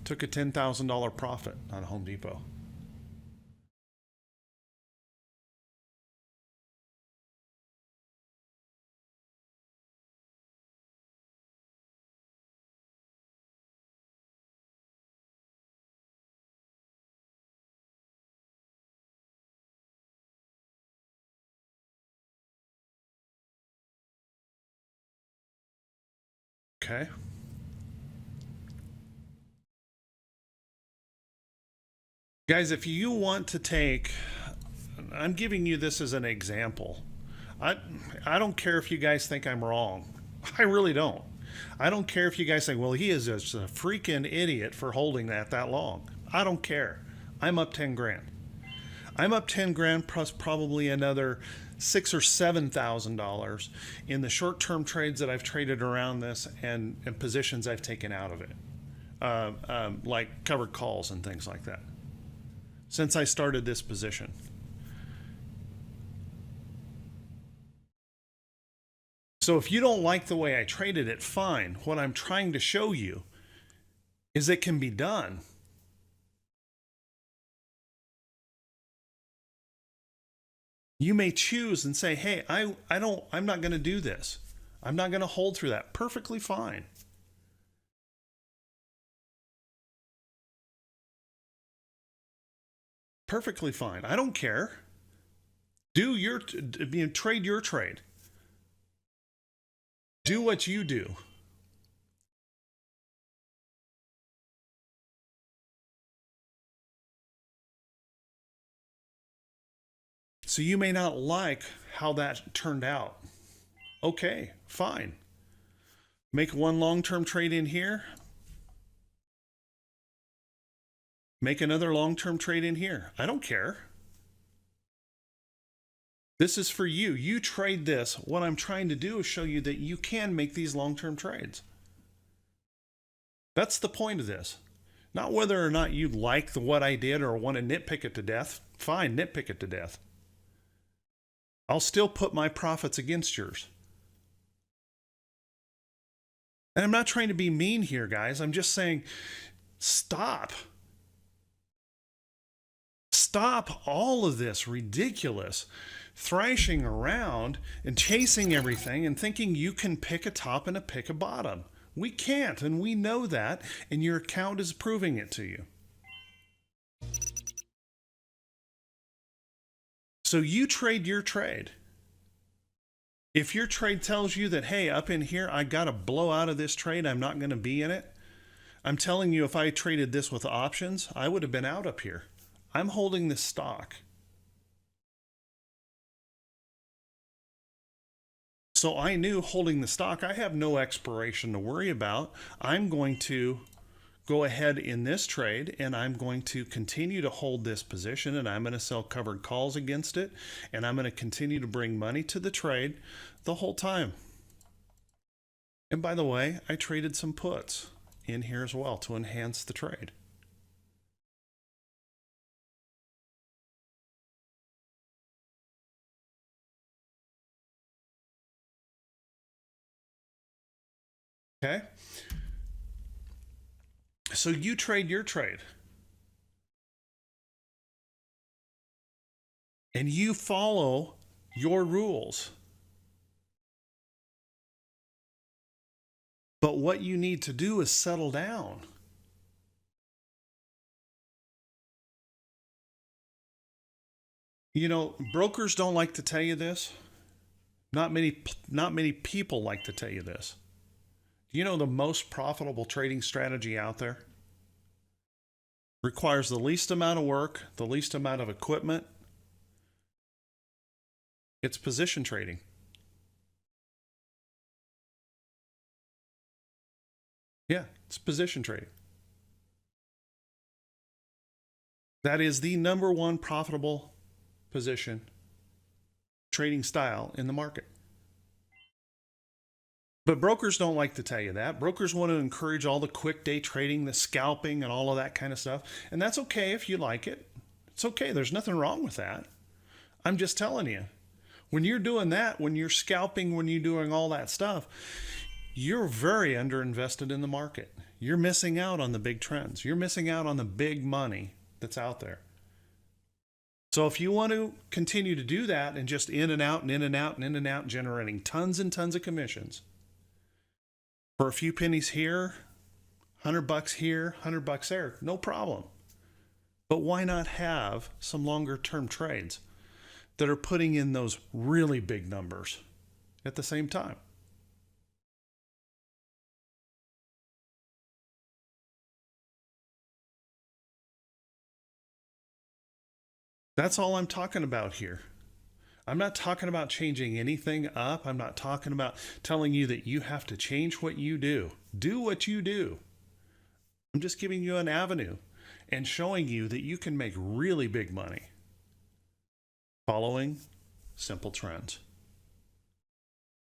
Took a $10,000 profit on Home Depot. Okay. Guys, if you want to take, I'm giving you this as an example. I don't care if you guys think I'm wrong. I really don't. I don't care if you guys think, well, he is just a freaking idiot for holding that long. I don't care. I'm up 10 grand. I'm up 10 grand plus probably another $6,000 or $7,000 in the short-term trades that I've traded around this and positions I've taken out of it, like covered calls and things like that, since I started this position. So if you don't like the way I traded it, fine. What I'm trying to show you is it can be done. You may choose and say, hey, I'm not going to do this. I'm not going to hold through that. Perfectly fine. Perfectly fine. I don't care. Trade your trade. Do what you do. So you may not like how that turned out. Okay, fine. Make one long-term trade in here. Make another long-term trade in here. I don't care. This is for you. You trade this. What I'm trying to do is show you that you can make these long-term trades. That's the point of this. Not whether or not you like what I did or want to nitpick it to death. Fine, nitpick it to death. I'll still put my profits against yours. And I'm not trying to be mean here, guys. I'm just saying, stop. Stop all of this ridiculous thrashing around and chasing everything and thinking you can pick a top and pick a bottom. We can't, and we know that, and your account is proving it to you. So you trade your trade. If your trade tells you that, hey, up in here, I got to blow out of this trade, I'm not going to be in it. I'm telling you, if I traded this with options, I would have been out up here. I'm holding this stock. So I knew holding the stock, I have no expiration to worry about. I'm going to go ahead in this trade and I'm going to continue to hold this position, and I'm going to sell covered calls against it, and I'm going to continue to bring money to the trade the whole time. And by the way, I traded some puts in here as well to enhance the trade. Okay. So you trade your trade. And you follow your rules. But what you need to do is settle down. You know, brokers don't like to tell you this. Not many people like to tell you this. You know, the most profitable trading strategy out there requires the least amount of work, the least amount of equipment. It's position trading. Yeah, it's position trading. That is the number one profitable position trading style in the market. But brokers don't like to tell you that. Brokers want to encourage all the quick day trading, the scalping, and all of that kind of stuff. And that's okay if you like it. It's okay. There's nothing wrong with that. I'm just telling you, when you're doing that, when you're scalping, when you're doing all that stuff, you're very underinvested in the market. You're missing out on the big trends. You're missing out on the big money that's out there. So if you want to continue to do that and just in and out and in and out and in and out, generating tons and tons of commissions for a few pennies here, $100 here, $100 there, no problem. But why not have some longer term trades that are putting in those really big numbers at the same time? That's all I'm talking about here. I'm not talking about changing anything up. I'm not talking about telling you that you have to change what you do. Do what you do. I'm just giving you an avenue and showing you that you can make really big money following simple trends.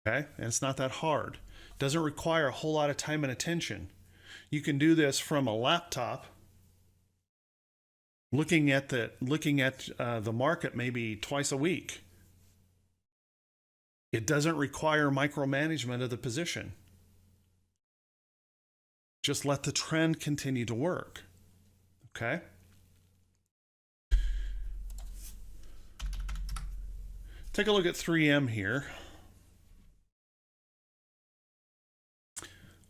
Okay? And it's not that hard. It doesn't require a whole lot of time and attention. You can do this from a laptop, looking at the market maybe twice a week. It doesn't require micromanagement of the position. Just let the trend continue to work. Okay? Take a look at 3M here.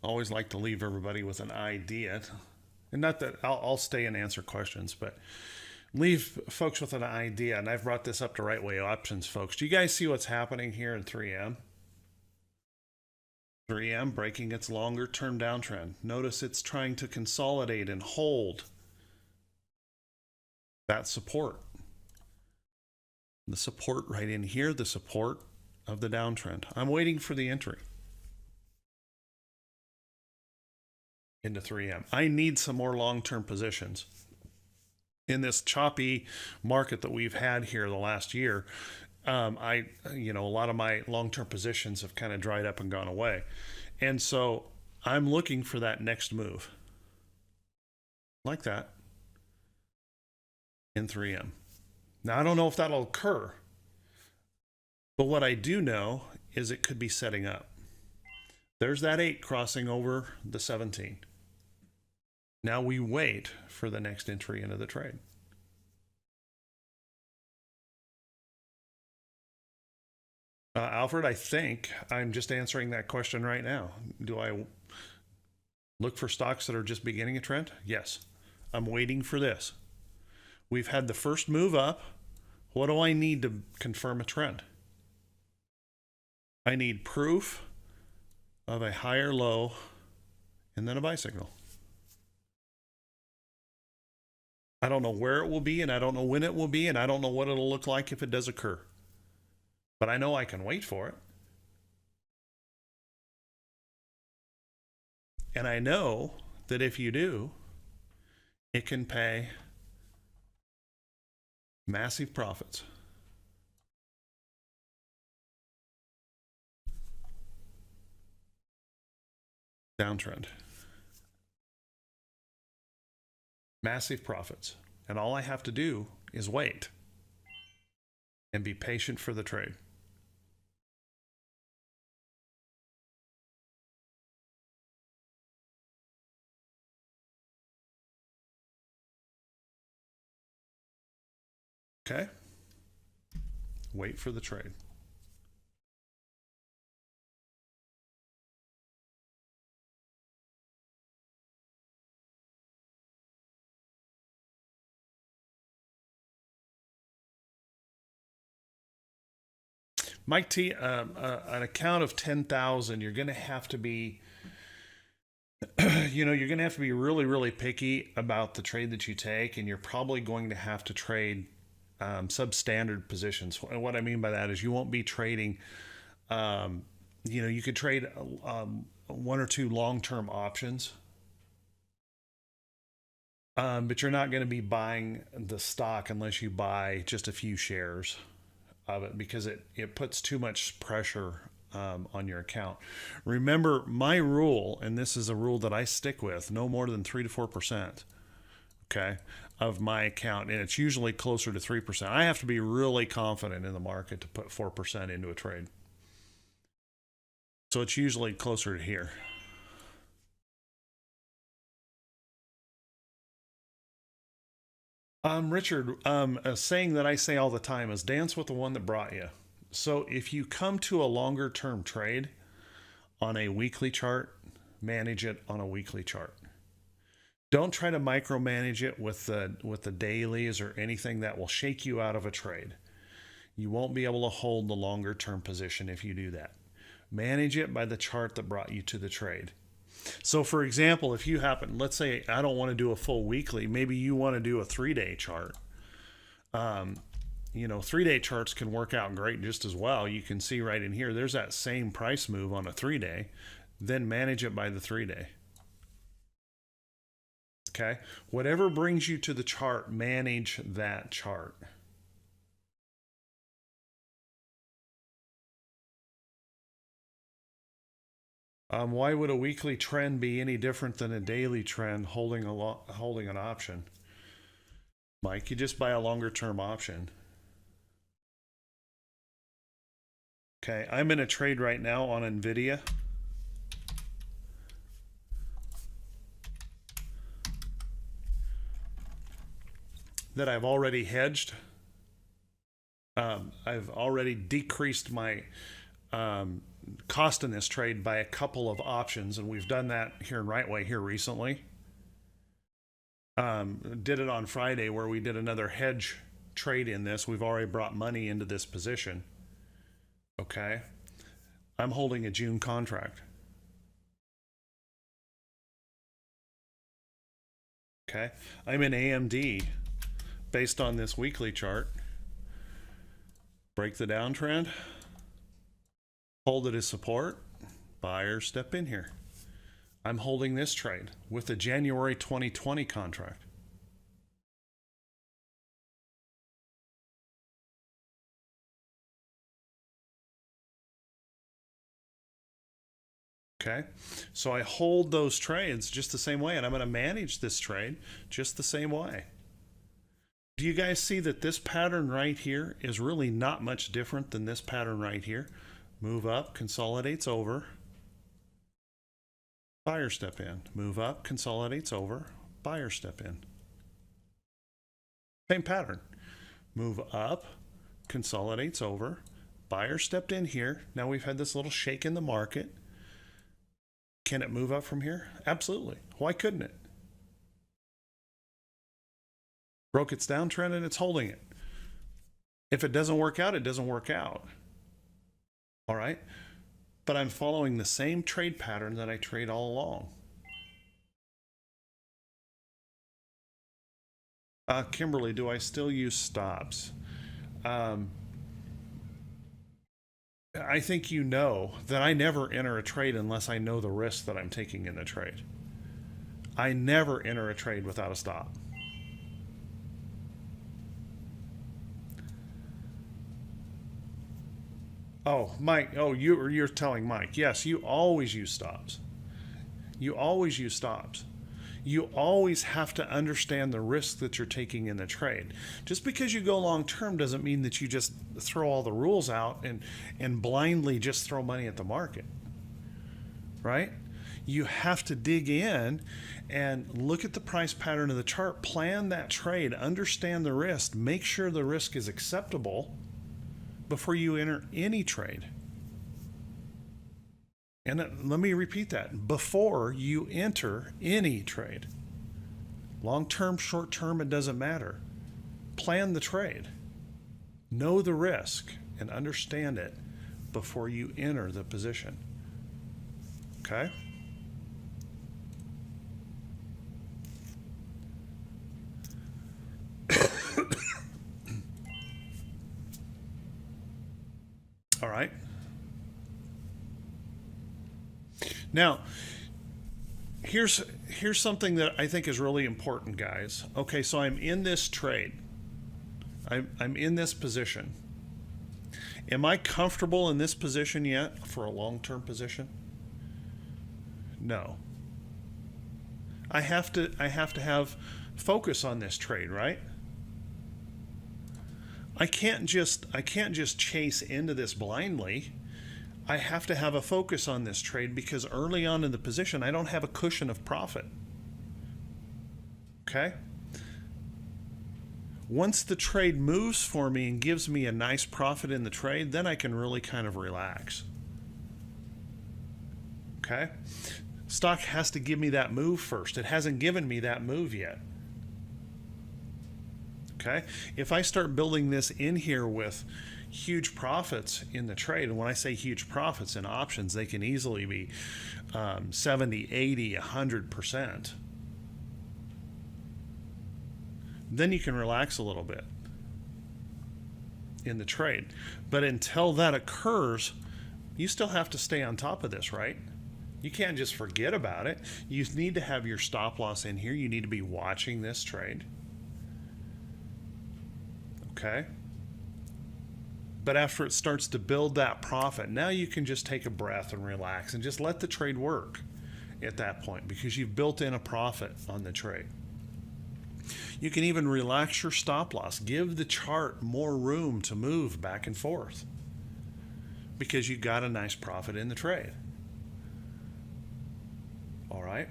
Always like to leave everybody with an idea. And not that I'll stay and answer questions, but leave folks with an idea. And I've brought this up to Right Way Options, folks. Do you guys see what's happening here in 3M? 3M breaking its longer term downtrend. Notice it's trying to consolidate and hold that support. The support right in here, the support of the downtrend. I'm waiting for the entry into 3M. I need some more long-term positions in this choppy market that we've had here the last year. A lot of my long-term positions have kind of dried up and gone away. And so I'm looking for that next move like that in 3M. Now, I don't know if that'll occur, but what I do know is it could be setting up. There's that 8 crossing over the 17. Now we wait for the next entry into the trade. Alfred, I think I'm just answering that question right now. Do I look for stocks that are just beginning a trend? Yes. I'm waiting for this. We've had the first move up. What do I need to confirm a trend? I need proof of a higher low and then a buy signal. I don't know where it will be, and I don't know when it will be, and I don't know what it'll look like if it does occur. But I know I can wait for it. And I know that if you do, it can pay massive profits. Downtrend. Massive profits. And all I have to do is wait and be patient for the trade. Okay? Wait for the trade. Mike T, an account of 10,000, you're going to have to be, you're going to have to be really, really picky about the trade that you take, and you're probably going to have to trade substandard positions. And what I mean by that is you won't be trading, you could trade one or two long-term options, but you're not going to be buying the stock unless you buy just a few shares of it, because it puts too much pressure on your account. Remember my rule, and this is a rule that I stick with, no more than 3 to 4%, okay, of my account, and it's usually closer to 3%. I have to be really confident in the market to put 4% into a trade. So it's usually closer to here. Richard, a saying that I say all the time is dance with the one that brought you. So if you come to a longer term trade on a weekly chart, manage it on a weekly chart. Don't try to micromanage it with the dailies or anything that will shake you out of a trade. You won't be able to hold the longer term position if you do that. Manage it by the chart that brought you to the trade. So for example, if you happen, let's say I don't want to do a full weekly, maybe you want to do a 3-day chart. 3-day charts can work out great just as well. You can see right in here, there's that same price move on a 3-day, then manage it by the 3-day. Okay. Whatever brings you to the chart, manage that chart. Why would a weekly trend be any different than a daily trend holding an option? Mike, you just buy a longer term option. Okay, I'm in a trade right now on NVIDIA. That I've already hedged. I've already decreased my cost in this trade by a couple of options, and we've done that here in Rightway here recently. Did it on Friday where we did another hedge trade in this. We've already brought money into this position. Okay, I'm holding a June contract. Okay, I'm in AMD based on this weekly chart. Break the downtrend. Hold it as support. Buyers step in here. I'm holding this trade with the January 2020 contract. Okay, so I hold those trades just the same way, and I'm going to manage this trade just the same way. Do you guys see that this pattern right here is really not much different than this pattern right here? Move up, consolidates over, buyer step in. Move up, consolidates over, buyer step in. Same pattern. Move up, consolidates over, buyer stepped in here. Now we've had this little shake in the market. Can it move up from here? Absolutely. Why couldn't it? Broke its downtrend and it's holding it. If it doesn't work out, it doesn't work out. All right. but I'm following the same trade pattern that I trade all along. Kimberly, do I still use stops? I think you know that I never enter a trade unless I know the risk that I'm taking in the trade. I never enter a trade without a stop. Oh, Mike. Oh, you're telling Mike. Yes, you always use stops. You always use stops. You always have to understand the risk that you're taking in the trade. Just because you go long term doesn't mean that you just throw all the rules out and blindly just throw money at the market. Right? You have to dig in and look at the price pattern of the chart, plan that trade, understand the risk, make sure the risk is acceptable before you enter any trade. And let me repeat that. Before you enter any trade. Long term, short term, it doesn't matter. Plan the trade. Know the risk and understand it before you enter the position. Okay? All right. Now, here's something that I think is really important, guys. Okay, so I'm in this trade. I'm in this position. Am I comfortable in this position yet for a long-term position? No. I have to have focus on this trade, right? I can't just chase into this blindly. I have to have a focus on this trade because early on in the position, I don't have a cushion of profit. Okay? Once the trade moves for me and gives me a nice profit in the trade, then I can really kind of relax. Okay? Stock has to give me that move first. It hasn't given me that move yet. Okay? If I start building this in here with huge profits in the trade, and when I say huge profits in options, they can easily be 70, 80, 100%. Then you can relax a little bit in the trade. But until that occurs, you still have to stay on top of this, right? You can't just forget about it. You need to have your stop loss in here. You need to be watching this trade. Okay? But after it starts to build that profit, now you can just take a breath and relax and just let the trade work at that point because you've built in a profit on the trade. You can even relax your stop loss. Give the chart more room to move back and forth because you got a nice profit in the trade. All right.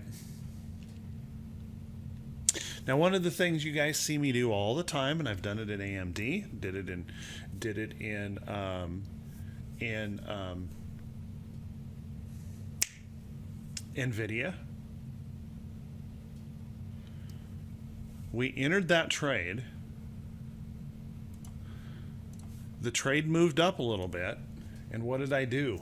Now, one of the things you guys see me do all the time, and I've done it in AMD, did it in NVIDIA. We entered that trade. The trade moved up a little bit, and what did I do?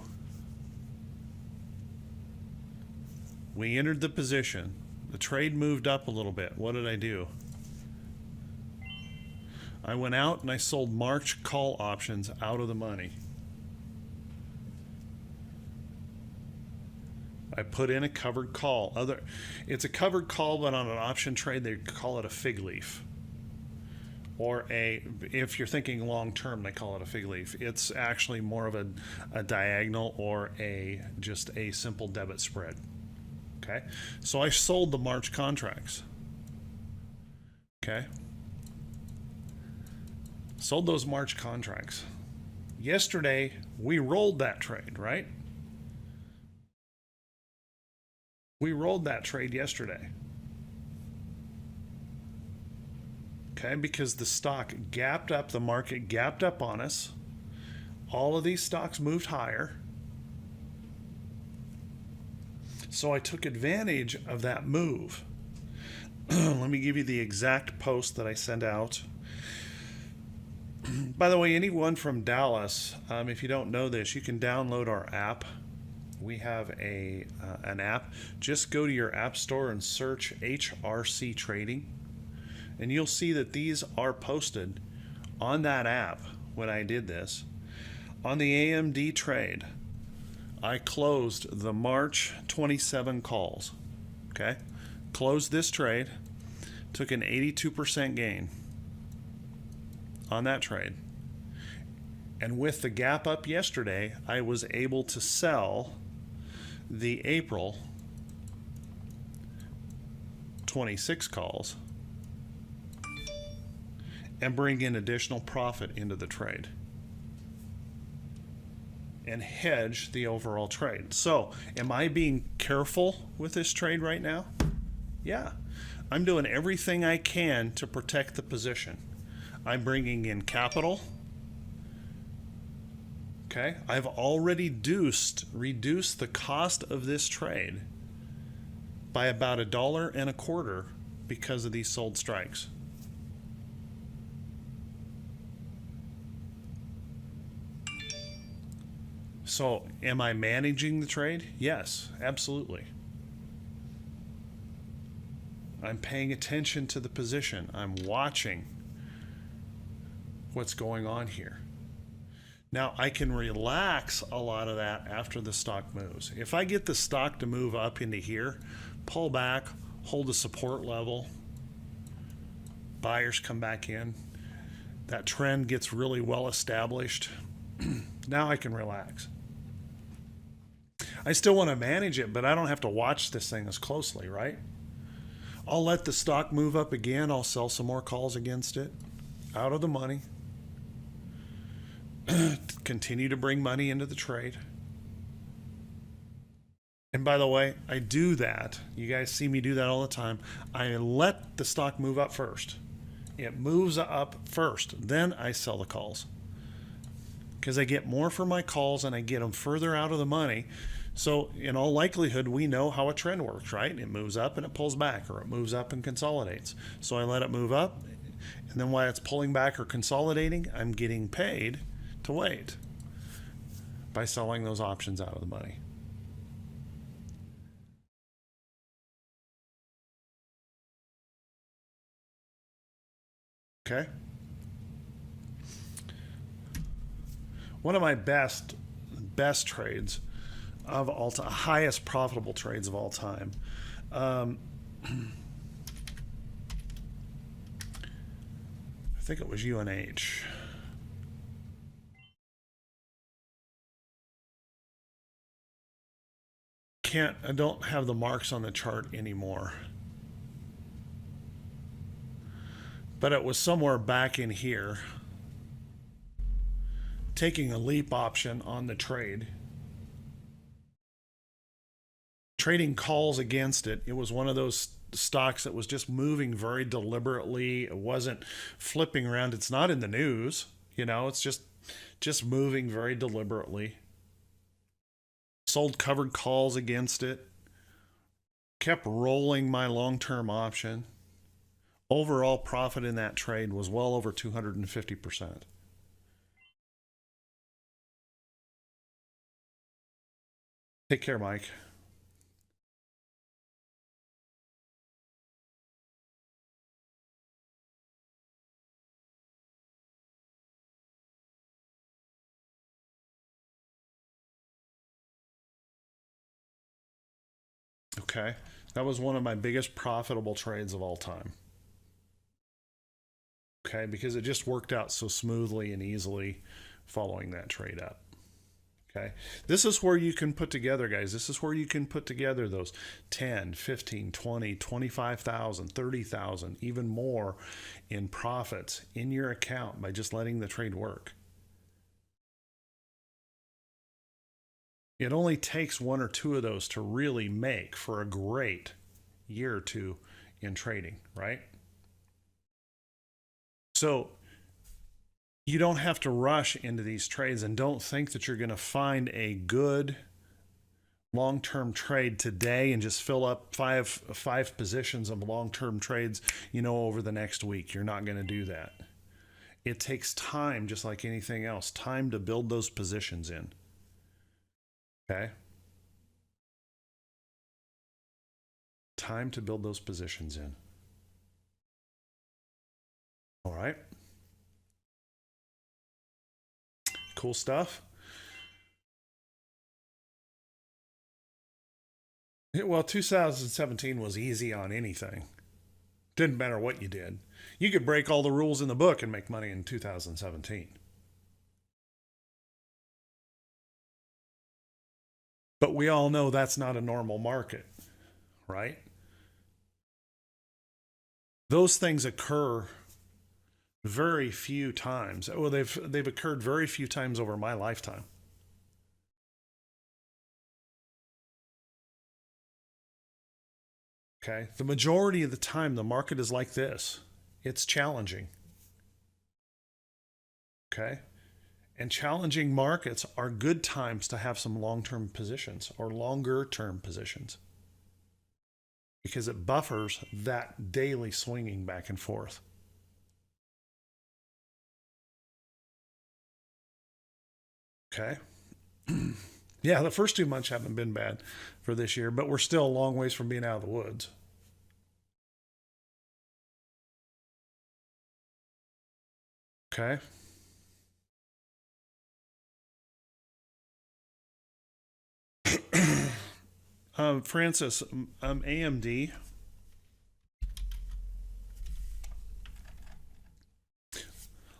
We entered the position. The trade moved up a little bit. What did I do? I went out and I sold March call options out of the money. I put in a covered call. It's a covered call, but on an option trade, they call it a fig leaf. Or if you're thinking long term, they call it a fig leaf. It's actually more of a diagonal or just a simple debit spread. Okay, so I sold the March contracts. Okay, sold those March contracts. Yesterday, we rolled that trade, right? We rolled that trade yesterday. Okay, because the stock gapped up, the market gapped up on us. All of these stocks moved higher. So I took advantage of that move. Let me give you the exact post that I sent out. By the way, anyone from Dallas, if you don't know this, you can download our app we have an app. Just go to your app store and search HRC Trading, and you'll see that these are posted on that app. When I did this on the AMD trade, I closed the March 27 calls. Okay, closed this trade, took an 82% gain on that trade. And with the gap up yesterday, I was able to sell the April 26 calls and bring in additional profit into the trade and hedge the overall trade. So, am I being careful with this trade right now? Yeah. I'm doing everything I can to protect the position. I'm bringing in capital. Okay, I've already reduced the cost of this trade by about $1.25 because of these sold strikes. So, am I managing the trade? Yes, absolutely. I'm paying attention to the position. I'm watching what's going on here. Now, I can relax a lot of that after the stock moves. If I get the stock to move up into here, pull back, hold a support level, buyers come back in, that trend gets really well established, now I can relax. I still want to manage it, but I don't have to watch this thing as closely, right? I'll let the stock move up again. I'll sell some more calls against it, out of the money. Continue to bring money into the trade. And by the way, I do that. You guys see me do that all the time. I let the stock move up first. It moves up first. Then I sell the calls. Because I get more for my calls and I get them further out of the money. So in all likelihood, we know how a trend works, right? It moves up and it pulls back, or it moves up and consolidates. So I let it move up. And then while it's pulling back or consolidating, I'm getting paid to wait by selling those options out of the money. Okay. One of my best trades of all time, highest profitable trades of all time. I think it was UNH. I don't have the marks on the chart anymore. But it was somewhere back in here. Taking a leap option on the trade. Trading calls against it. It was one of those stocks that was just moving very deliberately. It wasn't flipping around. It's not in the news, you know, it's just moving very deliberately. Sold covered calls against it. Kept rolling my long-term option. Overall profit in that trade was well over 250%. Take care, Mike. Okay, that was one of my biggest profitable trades of all time. Okay, because it just worked out so smoothly and easily following that trade up. Okay, this is where you can put together, guys, this is where you can put together those 10, 15, 20, 25,000, 30,000, even more in profits in your account by just letting the trade work. It only takes one or two of those to really make for a great year or two in trading, right? So you don't have to rush into these trades, and don't think that you're going to find a good long-term trade today and just fill up five positions of long-term trades, you know, over the next week. You're not going to do that. It takes time, just like anything else, time to build those positions in. Okay. Time to build those positions in. All right. Cool stuff. Well, 2017 was easy on anything. Didn't matter what you did. You could break all the rules in the book and make money in 2017. But we all know that's not a normal market, right? Those things occur very few times. Well, they've occurred very few times over my lifetime. Okay. The majority of the time, the market is like this. It's challenging. Okay. And challenging markets are good times to have some long-term positions or longer-term positions because it buffers that daily swinging back and forth. Okay. Yeah, the first 2 months haven't been bad for this year, but we're still a long ways from being out of the woods. Okay. Francis, AMD.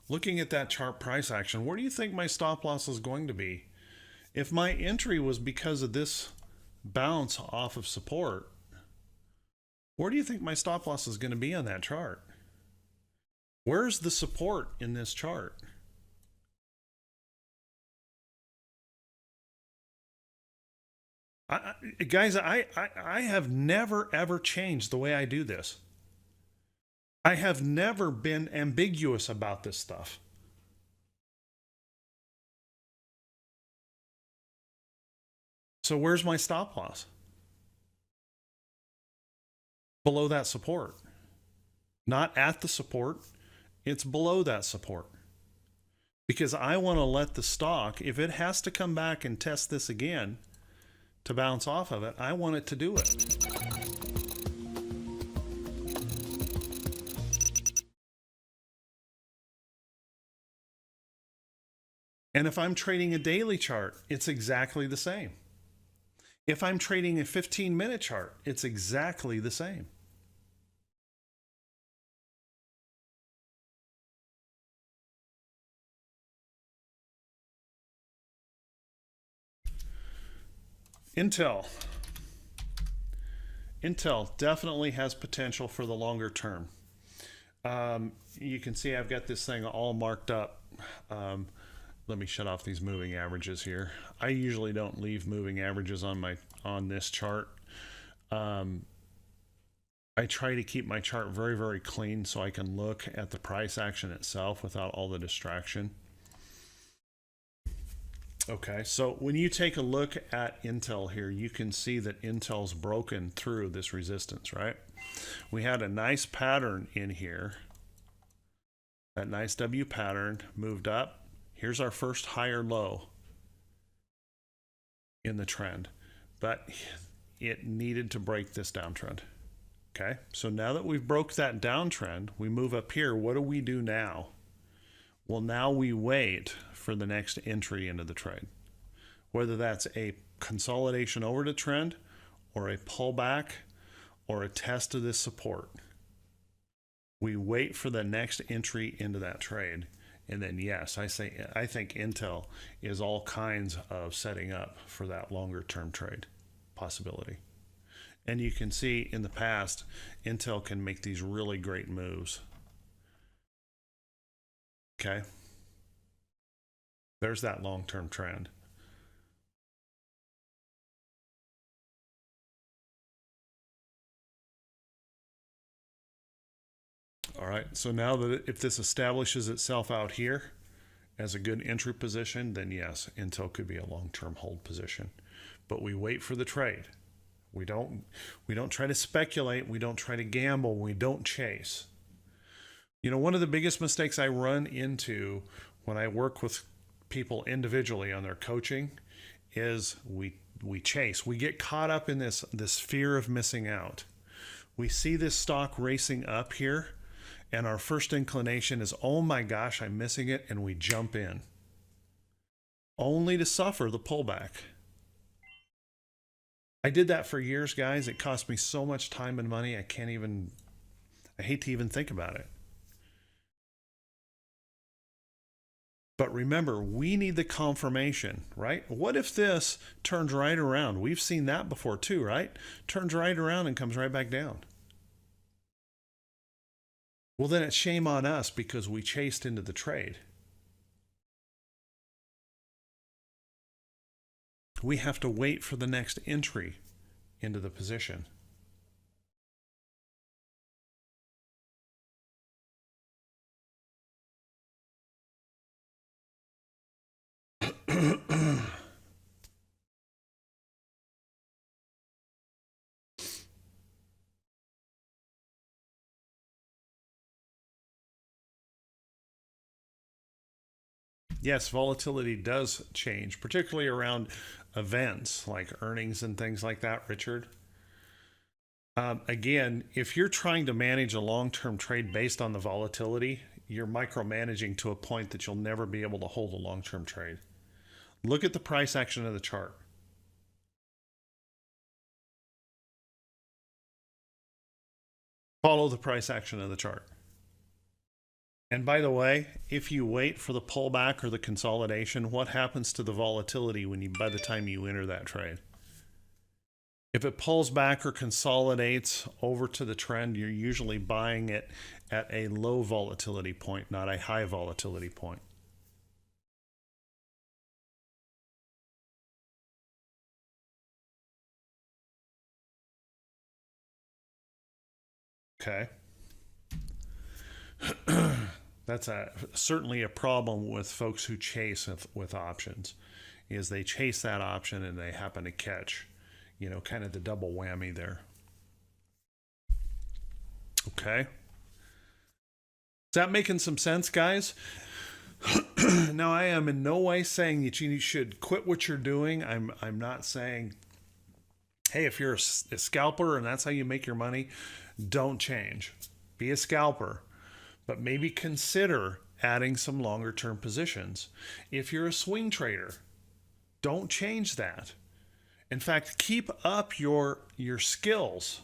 Looking at that chart price action, where do you think my stop loss is going to be? If my entry was because of this bounce off of support, where do you think my stop loss is going to be on that chart? Where's the support in this chart? Guys, I have never ever changed the way I do this. I have never been ambiguous about this stuff. So where's my stop loss? Below that support. Not at the support, it's below that support. Because I want to let the stock, if it has to come back and test this again to bounce off of it, I want it to do it. And if I'm trading a daily chart, it's exactly the same. If I'm trading a 15-minute chart, it's exactly the same. Intel definitely has potential for the longer term. You can see I've got this thing all marked up. Let me shut off these moving averages here. I usually don't leave moving averages on this chart. I try to keep my chart very, very clean so I can look at the price action itself without all the distraction. Okay, so when you take a look at Intel here, you can see that Intel's broken through this resistance, right? We had a nice pattern in here. That nice W pattern moved up. Here's our first higher low in the trend, but it needed to break this downtrend. Okay, so now that we've broke that downtrend, we move up here. What do we do now? Well, now we wait for the next entry into the trade, whether that's a consolidation over the trend or a pullback or a test of this support. We wait for the next entry into that trade. And then, yes, I think Intel is all kinds of setting up for that longer term trade possibility. And you can see in the past, Intel can make these really great moves. Okay. There's that long-term trend. All right, so now that if this establishes itself out here as a good entry position, then yes, Intel could be a long-term hold position. But we wait for the trade. We don't try to speculate, we don't try to gamble, we don't chase. You know, one of the biggest mistakes I run into when I work with people individually on their coaching is we chase. We get caught up in this fear of missing out. We see this stock racing up here, and our first inclination is, oh my gosh, I'm missing it, and we jump in, only to suffer the pullback. I did that for years, guys. It cost me so much time and money, I hate to even think about it. But remember, we need the confirmation, right? What if this turns right around? We've seen that before too, right? Turns right around and comes right back down. Well, then it's shame on us because we chased into the trade. We have to wait for the next entry into the position. Yes, volatility does change, particularly around events like earnings and things like that, Richard. Again, if you're trying to manage a long-term trade based on the volatility, you're micromanaging to a point that you'll never be able to hold a long-term trade. Look at the price action of the chart. Follow the price action of the chart. And by the way, if you wait for the pullback or the consolidation, what happens to the volatility by the time you enter that trade? If it pulls back or consolidates over to the trend, you're usually buying it at a low volatility point, not a high volatility point. Okay. That's certainly a problem with folks who chase with options, is they chase that option and they happen to catch, kind of the double whammy there. Okay. Is that making some sense, guys? Now, I am in no way saying that you should quit what you're doing. I'm not saying, hey, if you're a scalper and that's how you make your money, don't change. Be a scalper. But maybe consider adding some longer term positions. If you're a swing trader, don't change that. In fact, keep up your skills,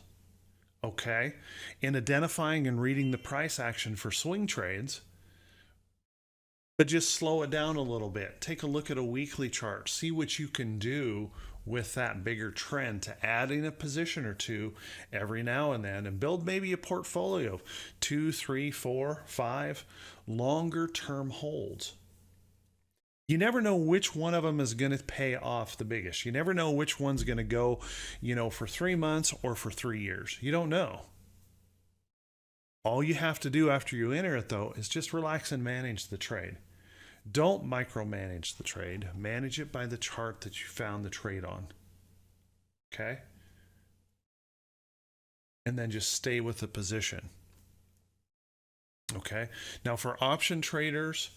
okay, in identifying and reading the price action for swing trades, but just slow it down a little bit. Take a look at a weekly chart. See what you can do with that bigger trend to add in a position or two every now and then, and build maybe a portfolio of 2, 3, 4, 5 longer term holds. You never know which one of them is going to pay off the biggest. You never know which one's going to go, for 3 months or for 3 years. You don't know. All you have to do after you enter it, though, is just relax and manage the trade. Don't micromanage the trade. Manage it by the chart that you found the trade on. Okay? And then just stay with the position. Okay? Now, for option traders,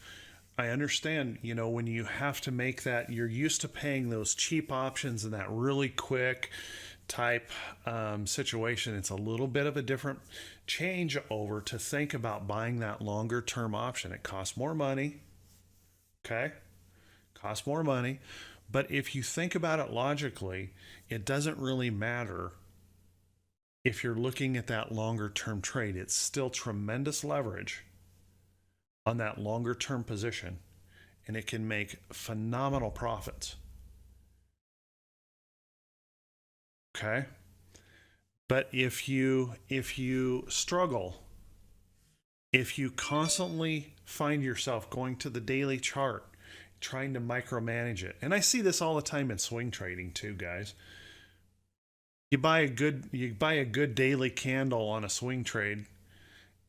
I understand, when you have to make that, you're used to paying those cheap options and that really quick type situation. It's a little bit of a different changeover to think about buying that longer term option. It costs more money. Okay? Costs more money. But if you think about it logically, it doesn't really matter if you're looking at that longer term trade. It's still tremendous leverage on that longer term position, and it can make phenomenal profits. Okay? But if you struggle, if you constantly find yourself going to the daily chart, trying to micromanage it, and I see this all the time in swing trading too, guys. You buy a good daily candle on a swing trade,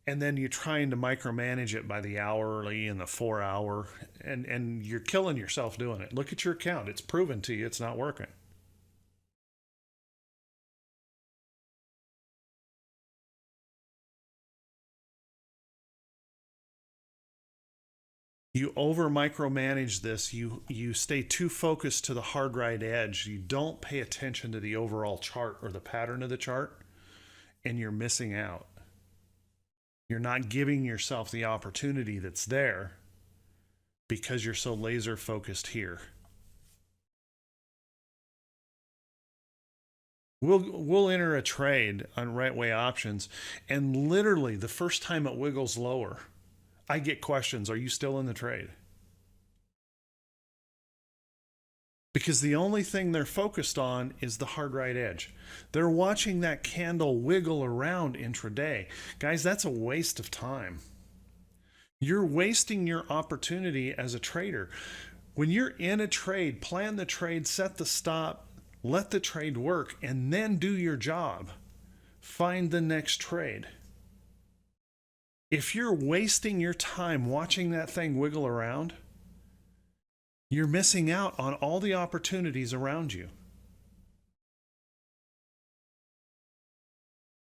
and then you're trying to micromanage it by the hourly and the 4 hour, and you're killing yourself doing it. Look at your account. It's proven to you it's not working. You over micromanage this. You stay too focused to the hard right edge. You don't pay attention to the overall chart or the pattern of the chart. and you're missing out. You're not giving yourself the opportunity that's there because you're so laser focused here. We'll enter a trade on right way options, and literally the first time it wiggles lower, I get questions, are you still in the trade? Because the only thing they're focused on is the hard right edge. They're watching that candle wiggle around intraday. Guys, that's a waste of time. You're wasting your opportunity as a trader. When you're in a trade, plan the trade, set the stop, let the trade work, and then do your job. Find the next trade. If you're wasting your time watching that thing wiggle around, you're missing out on all the opportunities around you.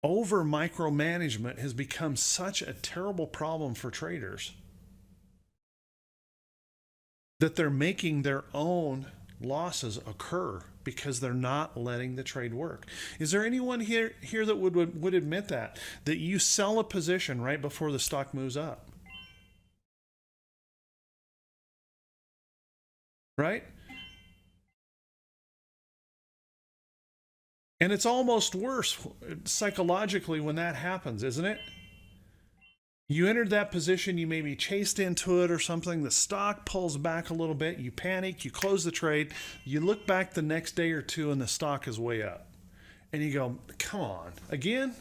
Over micromanagement has become such a terrible problem for traders that they're making their own losses occur because they're not letting the trade work. Is there anyone here that would admit that you sell a position right before the stock moves up? Right? And it's almost worse psychologically when that happens, isn't it? You entered that position, you maybe chased into it or something, the stock pulls back a little bit, you panic, you close the trade, you look back the next day or two and the stock is way up. And you go, come on, again?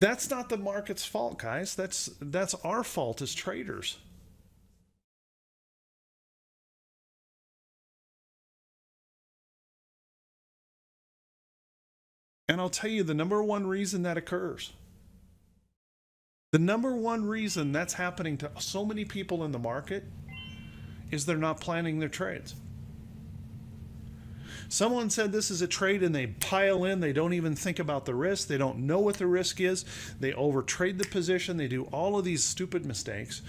That's not the market's fault, guys. That's our fault as traders. And I'll tell you the number one reason that occurs. The number one reason that's happening to so many people in the market is they're not planning their trades. Someone said this is a trade and they pile in, they don't even think about the risk, they don't know what the risk is, they overtrade the position, they do all of these stupid mistakes,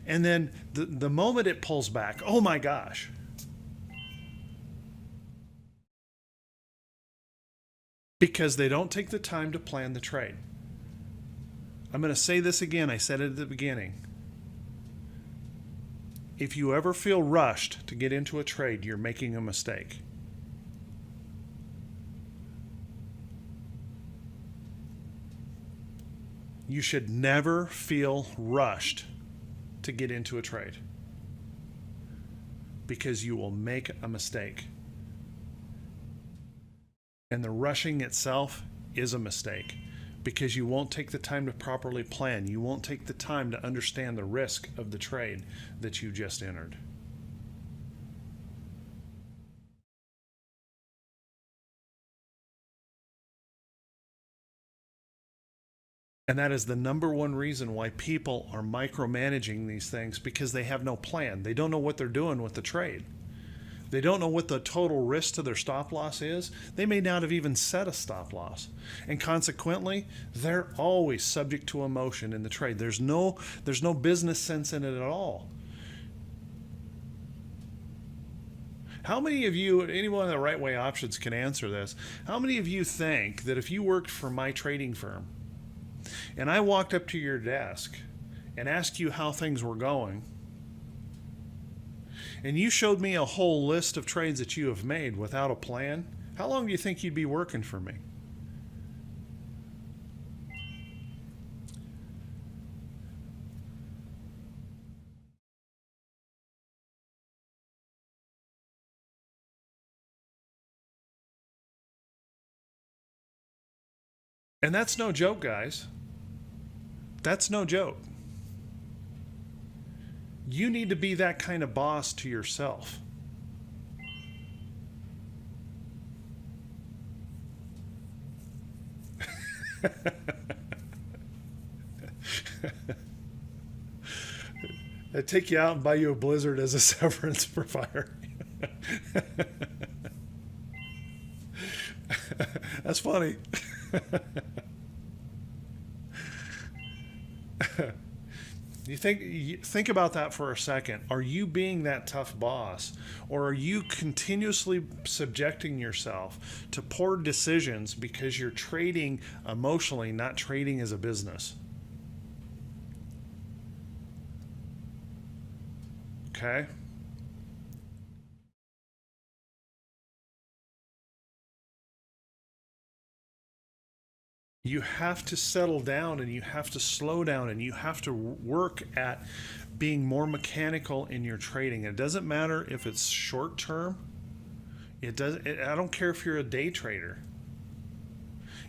and then the moment it pulls back, oh my gosh. Because they don't take the time to plan the trade. I'm going to say this again. I said it at the beginning. If you ever feel rushed to get into a trade, you're making a mistake. You should never feel rushed to get into a trade because you will make a mistake. And the rushing itself is a mistake because you won't take the time to properly plan. You won't take the time to understand the risk of the trade that you just entered. And that is the number one reason why people are micromanaging these things, because they have no plan. They don't know what they're doing with the trade. They don't know what the total risk to their stop loss is. They may not have even set a stop loss. And consequently, they're always subject to emotion in the trade. There's no business sense in it at all. How many of you, anyone in the right way options can answer this, how many of you think that if you worked for my trading firm and I walked up to your desk and asked you how things were going, and you showed me a whole list of trades that you have made without a plan, how long do you think you'd be working for me? And that's no joke, guys. That's no joke. You need to be that kind of boss to yourself. I'd take you out and buy you a blizzard as a severance for fire. That's funny. Think about that for a second. Are you being that tough boss, or are you continuously subjecting yourself to poor decisions because you're trading emotionally, not trading as a business? Okay? You have to settle down, and you have to slow down, and you have to work at being more mechanical in your trading. It doesn't matter if it's short term. I don't care if you're a day trader.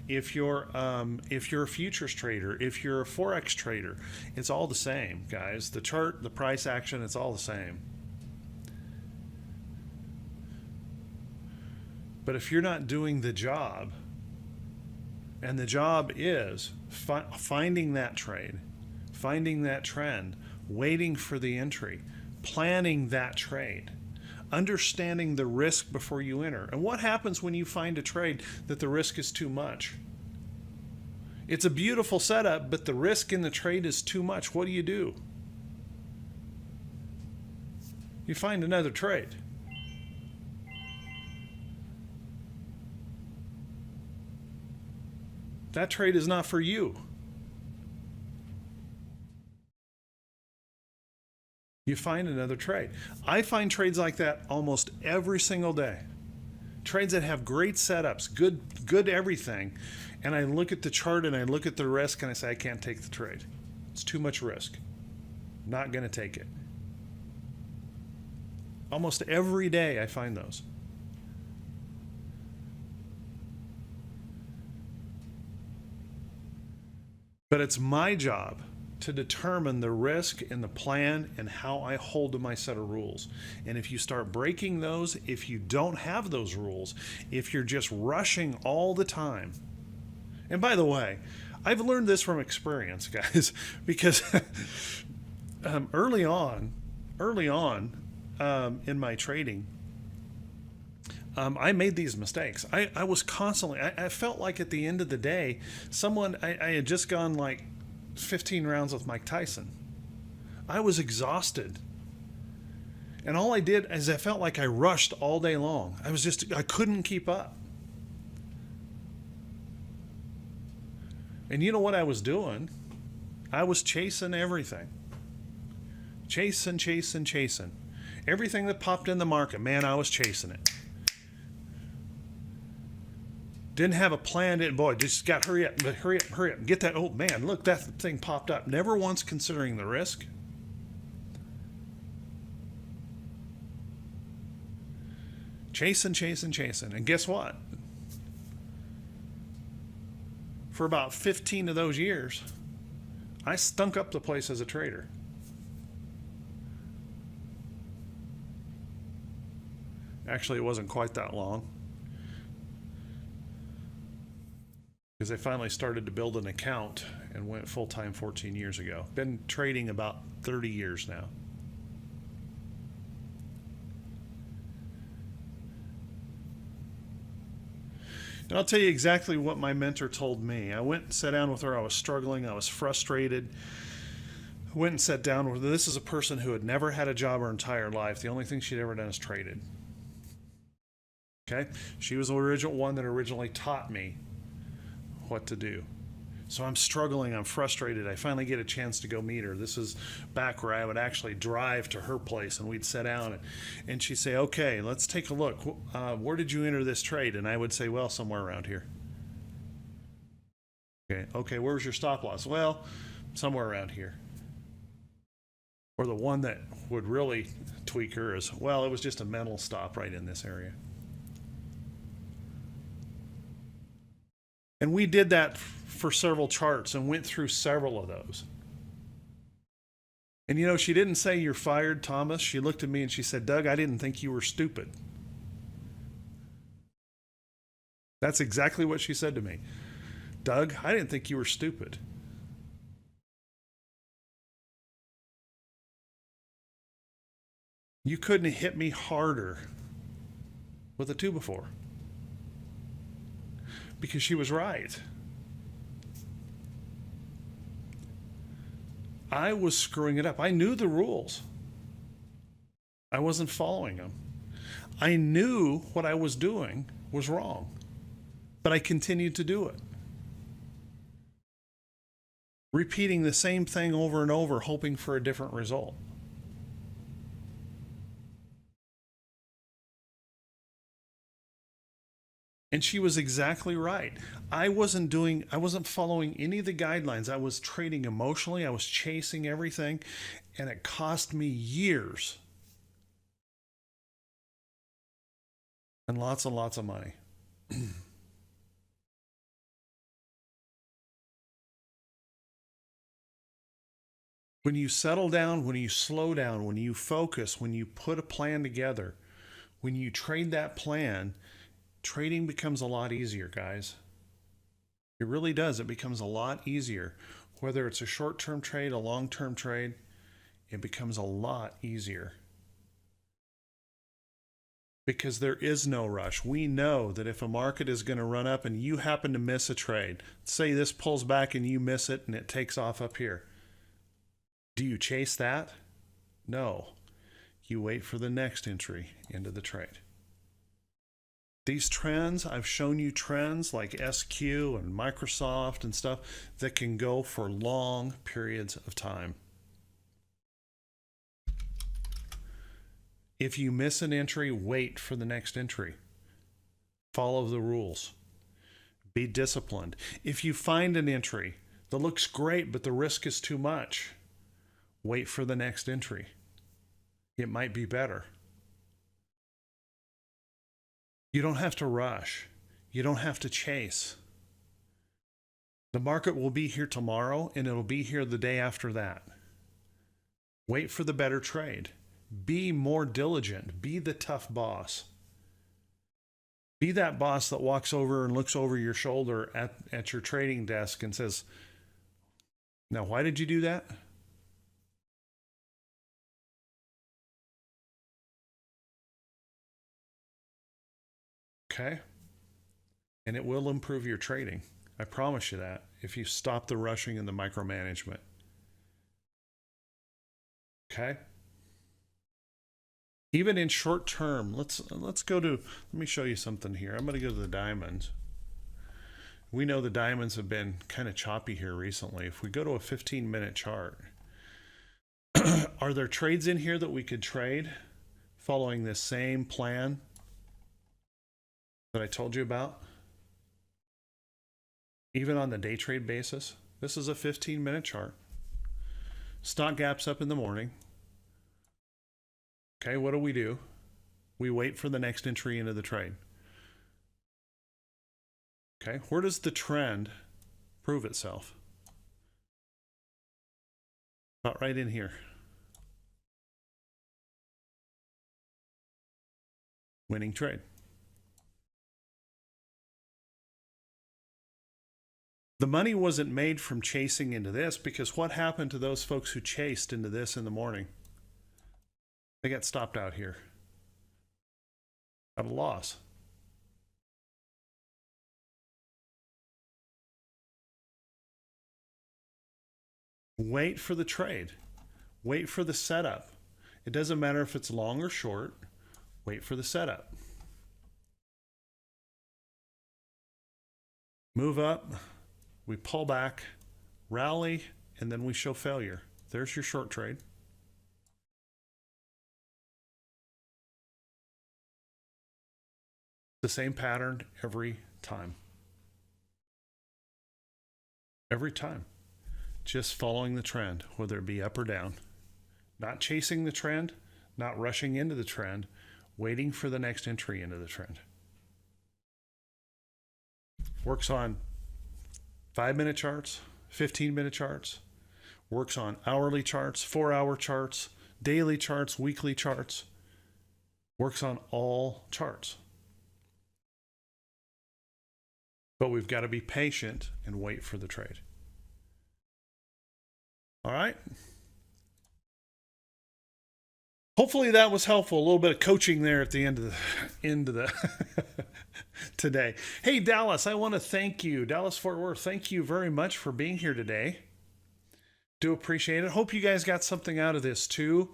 If you're a futures trader, if you're a Forex trader, it's all the same, guys. The chart, the price action, it's all the same. But if you're not doing the job, and the job is finding that trade, finding that trend, waiting for the entry, planning that trade, understanding the risk before you enter. And what happens when you find a trade that the risk is too much? It's a beautiful setup, but the risk in the trade is too much. What do? You find another trade. That trade is not for you. You find another trade. I find trades like that almost every single day. Trades that have great setups, good everything, and I look at the chart and I look at the risk and I say, I can't take the trade. It's too much risk. Not going to take it. Almost every day I find those. But it's my job to determine the risk and the plan and how I hold to my set of rules. And if you start breaking those, if you don't have those rules, if you're just rushing all the time. And by the way, I've learned this from experience, guys, because early on in my trading, I made these mistakes. I was constantly, I felt like at the end of the day, I had just gone like 15 rounds with Mike Tyson. I was exhausted. And all I did is I felt like I rushed all day long. I couldn't keep up. And you know what I was doing? I was chasing everything. Chasing. Everything that popped in the market, man, I was chasing it. Didn't have a plan. Just got hurry up, get that. Oh man, look, that thing popped up. Never once considering the risk. Chasing. And guess what? For about 15 of those years, I stunk up the place as a trader. Actually, it wasn't quite that long, because I finally started to build an account and went full-time 14 years ago. Been trading about 30 years now. And I'll tell you exactly what my mentor told me. I went and sat down with her. I was struggling. I was frustrated. I went and sat down with her. This is a person who had never had a job her entire life. The only thing she'd ever done is traded. Okay? She was the original one that originally taught me what to do. So I'm struggling, I'm frustrated. I finally get a chance to go meet her. This is back where I would actually drive to her place and we'd sit down and she'd say, okay, let's take a look. Where did you enter this trade? And I would say, well, somewhere around here. Okay, where's your stop loss? Well, somewhere around here. Or the one that would really tweak her is, well, it was just a mental stop right in this area. And we did that for several charts and went through several of those. And you know, she didn't say, you're fired, Thomas. She looked at me and she said, Doug, I didn't think you were stupid. That's exactly what she said to me. Doug, I didn't think you were stupid. You couldn't have hit me harder with a 2 before. Because she was right. I was screwing it up. I knew the rules. I wasn't following them. I knew what I was doing was wrong, but I continued to do it. Repeating the same thing over and over, hoping for a different result. And she was exactly right. I wasn't following any of the guidelines. I was trading emotionally. I was chasing everything, and it cost me years and lots of money. When you settle down, when you slow down, when you focus, when you put a plan together, when you trade that plan, trading becomes a lot easier, guys. It really does. It becomes a lot easier. Whether it's a short-term trade, a long-term trade, it becomes a lot easier. Because there is no rush. We know that if a market is going to run up and you happen to miss a trade, say this pulls back and you miss it and it takes off up here. Do you chase that? No. You wait for the next entry into the trade. These trends, I've shown you trends like SQ and Microsoft and stuff that can go for long periods of time. If you miss an entry, wait for the next entry. Follow the rules. Be disciplined. If you find an entry that looks great, but the risk is too much, wait for the next entry. It might be better. You don't have to rush. You don't have to chase. The market will be here tomorrow and it'll be here the day after that. Wait for the better trade. Be more diligent. Be the tough boss. Be that boss that walks over and looks over your shoulder at your trading desk and says, "Now, why did you do that?" Okay? And it will improve your trading. I promise you that, if you stop the rushing and the micromanagement. Okay? Even in short term, let's go to, let me show you something here. I'm going to go to the diamonds. We know the diamonds have been kind of choppy here recently. If we go to a 15-minute chart, are there trades in here that we could trade following this same plan that I told you about? Even on the day trade basis, this is a 15-minute chart. Stock gaps up in the morning. Okay, what do? We wait for the next entry into the trade. Okay, where does the trend prove itself? About right in here. Winning trade. The money wasn't made from chasing into this, because what happened to those folks who chased into this in the morning? They got stopped out here at a loss. Wait for the trade. Wait for the setup. It doesn't matter if it's long or short. Wait for the setup. Move up. We pull back, rally, and then we show failure. There's your short trade. The same pattern every time. Every time. Just following the trend, whether it be up or down. Not chasing the trend, not rushing into the trend, waiting for the next entry into the trend. Works on 5-minute charts, 15-minute charts, works on hourly charts, 4-hour charts, daily charts, weekly charts, works on all charts. But we've got to be patient and wait for the trade. All right. Hopefully that was helpful. A little bit of coaching there at the end of the today. Hey, Dallas, I want to thank you. Dallas Fort Worth, thank you very much for being here today. Do appreciate it. Hope you guys got something out of this too.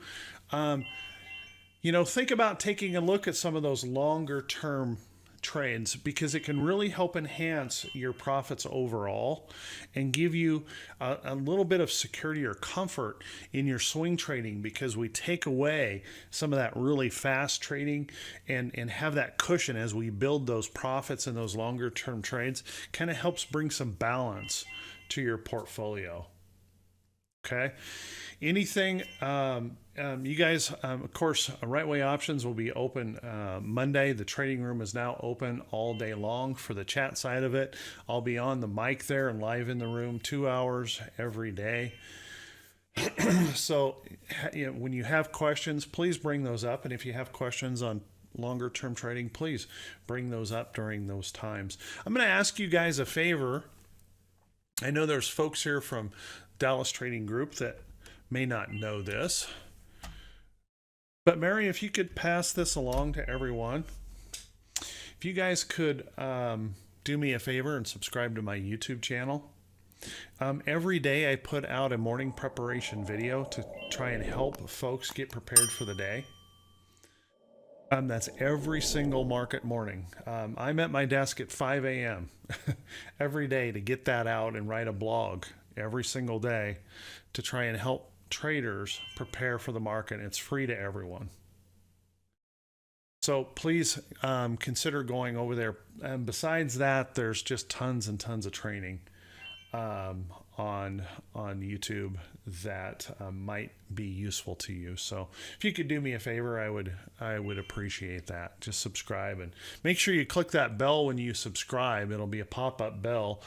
Think about taking a look at some of those longer term trades, because it can really help enhance your profits overall and give you a little bit of security or comfort in your swing trading, because we take away some of that really fast trading and have that cushion as we build those profits in those longer term trades. Kind of helps bring some balance to your portfolio. Okay. Anything, you guys, of course, Right Way Options will be open Monday. The trading room is now open all day long for the chat side of it. I'll be on the mic there and live in the room 2 hours every day. So when you have questions, please bring those up. And if you have questions on longer term trading, please bring those up during those times. I'm going to ask you guys a favor. I know there's folks here from Dallas Trading Group that may not know this, but Mary, if you could pass this along to everyone, if you guys could do me a favor and subscribe to my YouTube channel. Every day I put out a morning preparation video to try and help folks get prepared for the day. That's every single market morning. I'm at my desk at 5 a.m. every day to get that out and write a blog every single day to try and help traders prepare for the market. It's free to everyone. So please consider going over there. And besides that, there's just tons and tons of training on YouTube that might be useful to you. So if you could do me a favor, I would appreciate that. Just subscribe and make sure you click that bell when you subscribe. It'll be a pop-up bell.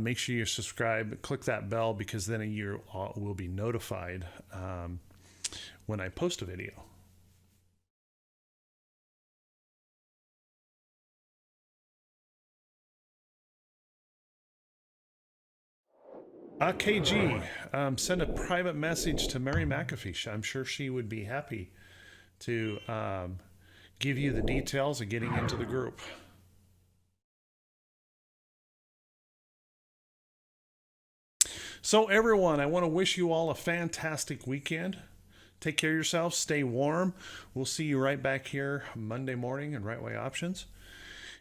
Make sure you subscribe, click that bell, because then you will be notified when I post a video. KG, send a private message to Mary McAfee. I'm sure she would be happy to give you the details of getting into the group. So everyone, I want to wish you all a fantastic weekend. Take care of yourselves. Stay warm. We'll see you right back here Monday morning in Right Way Options.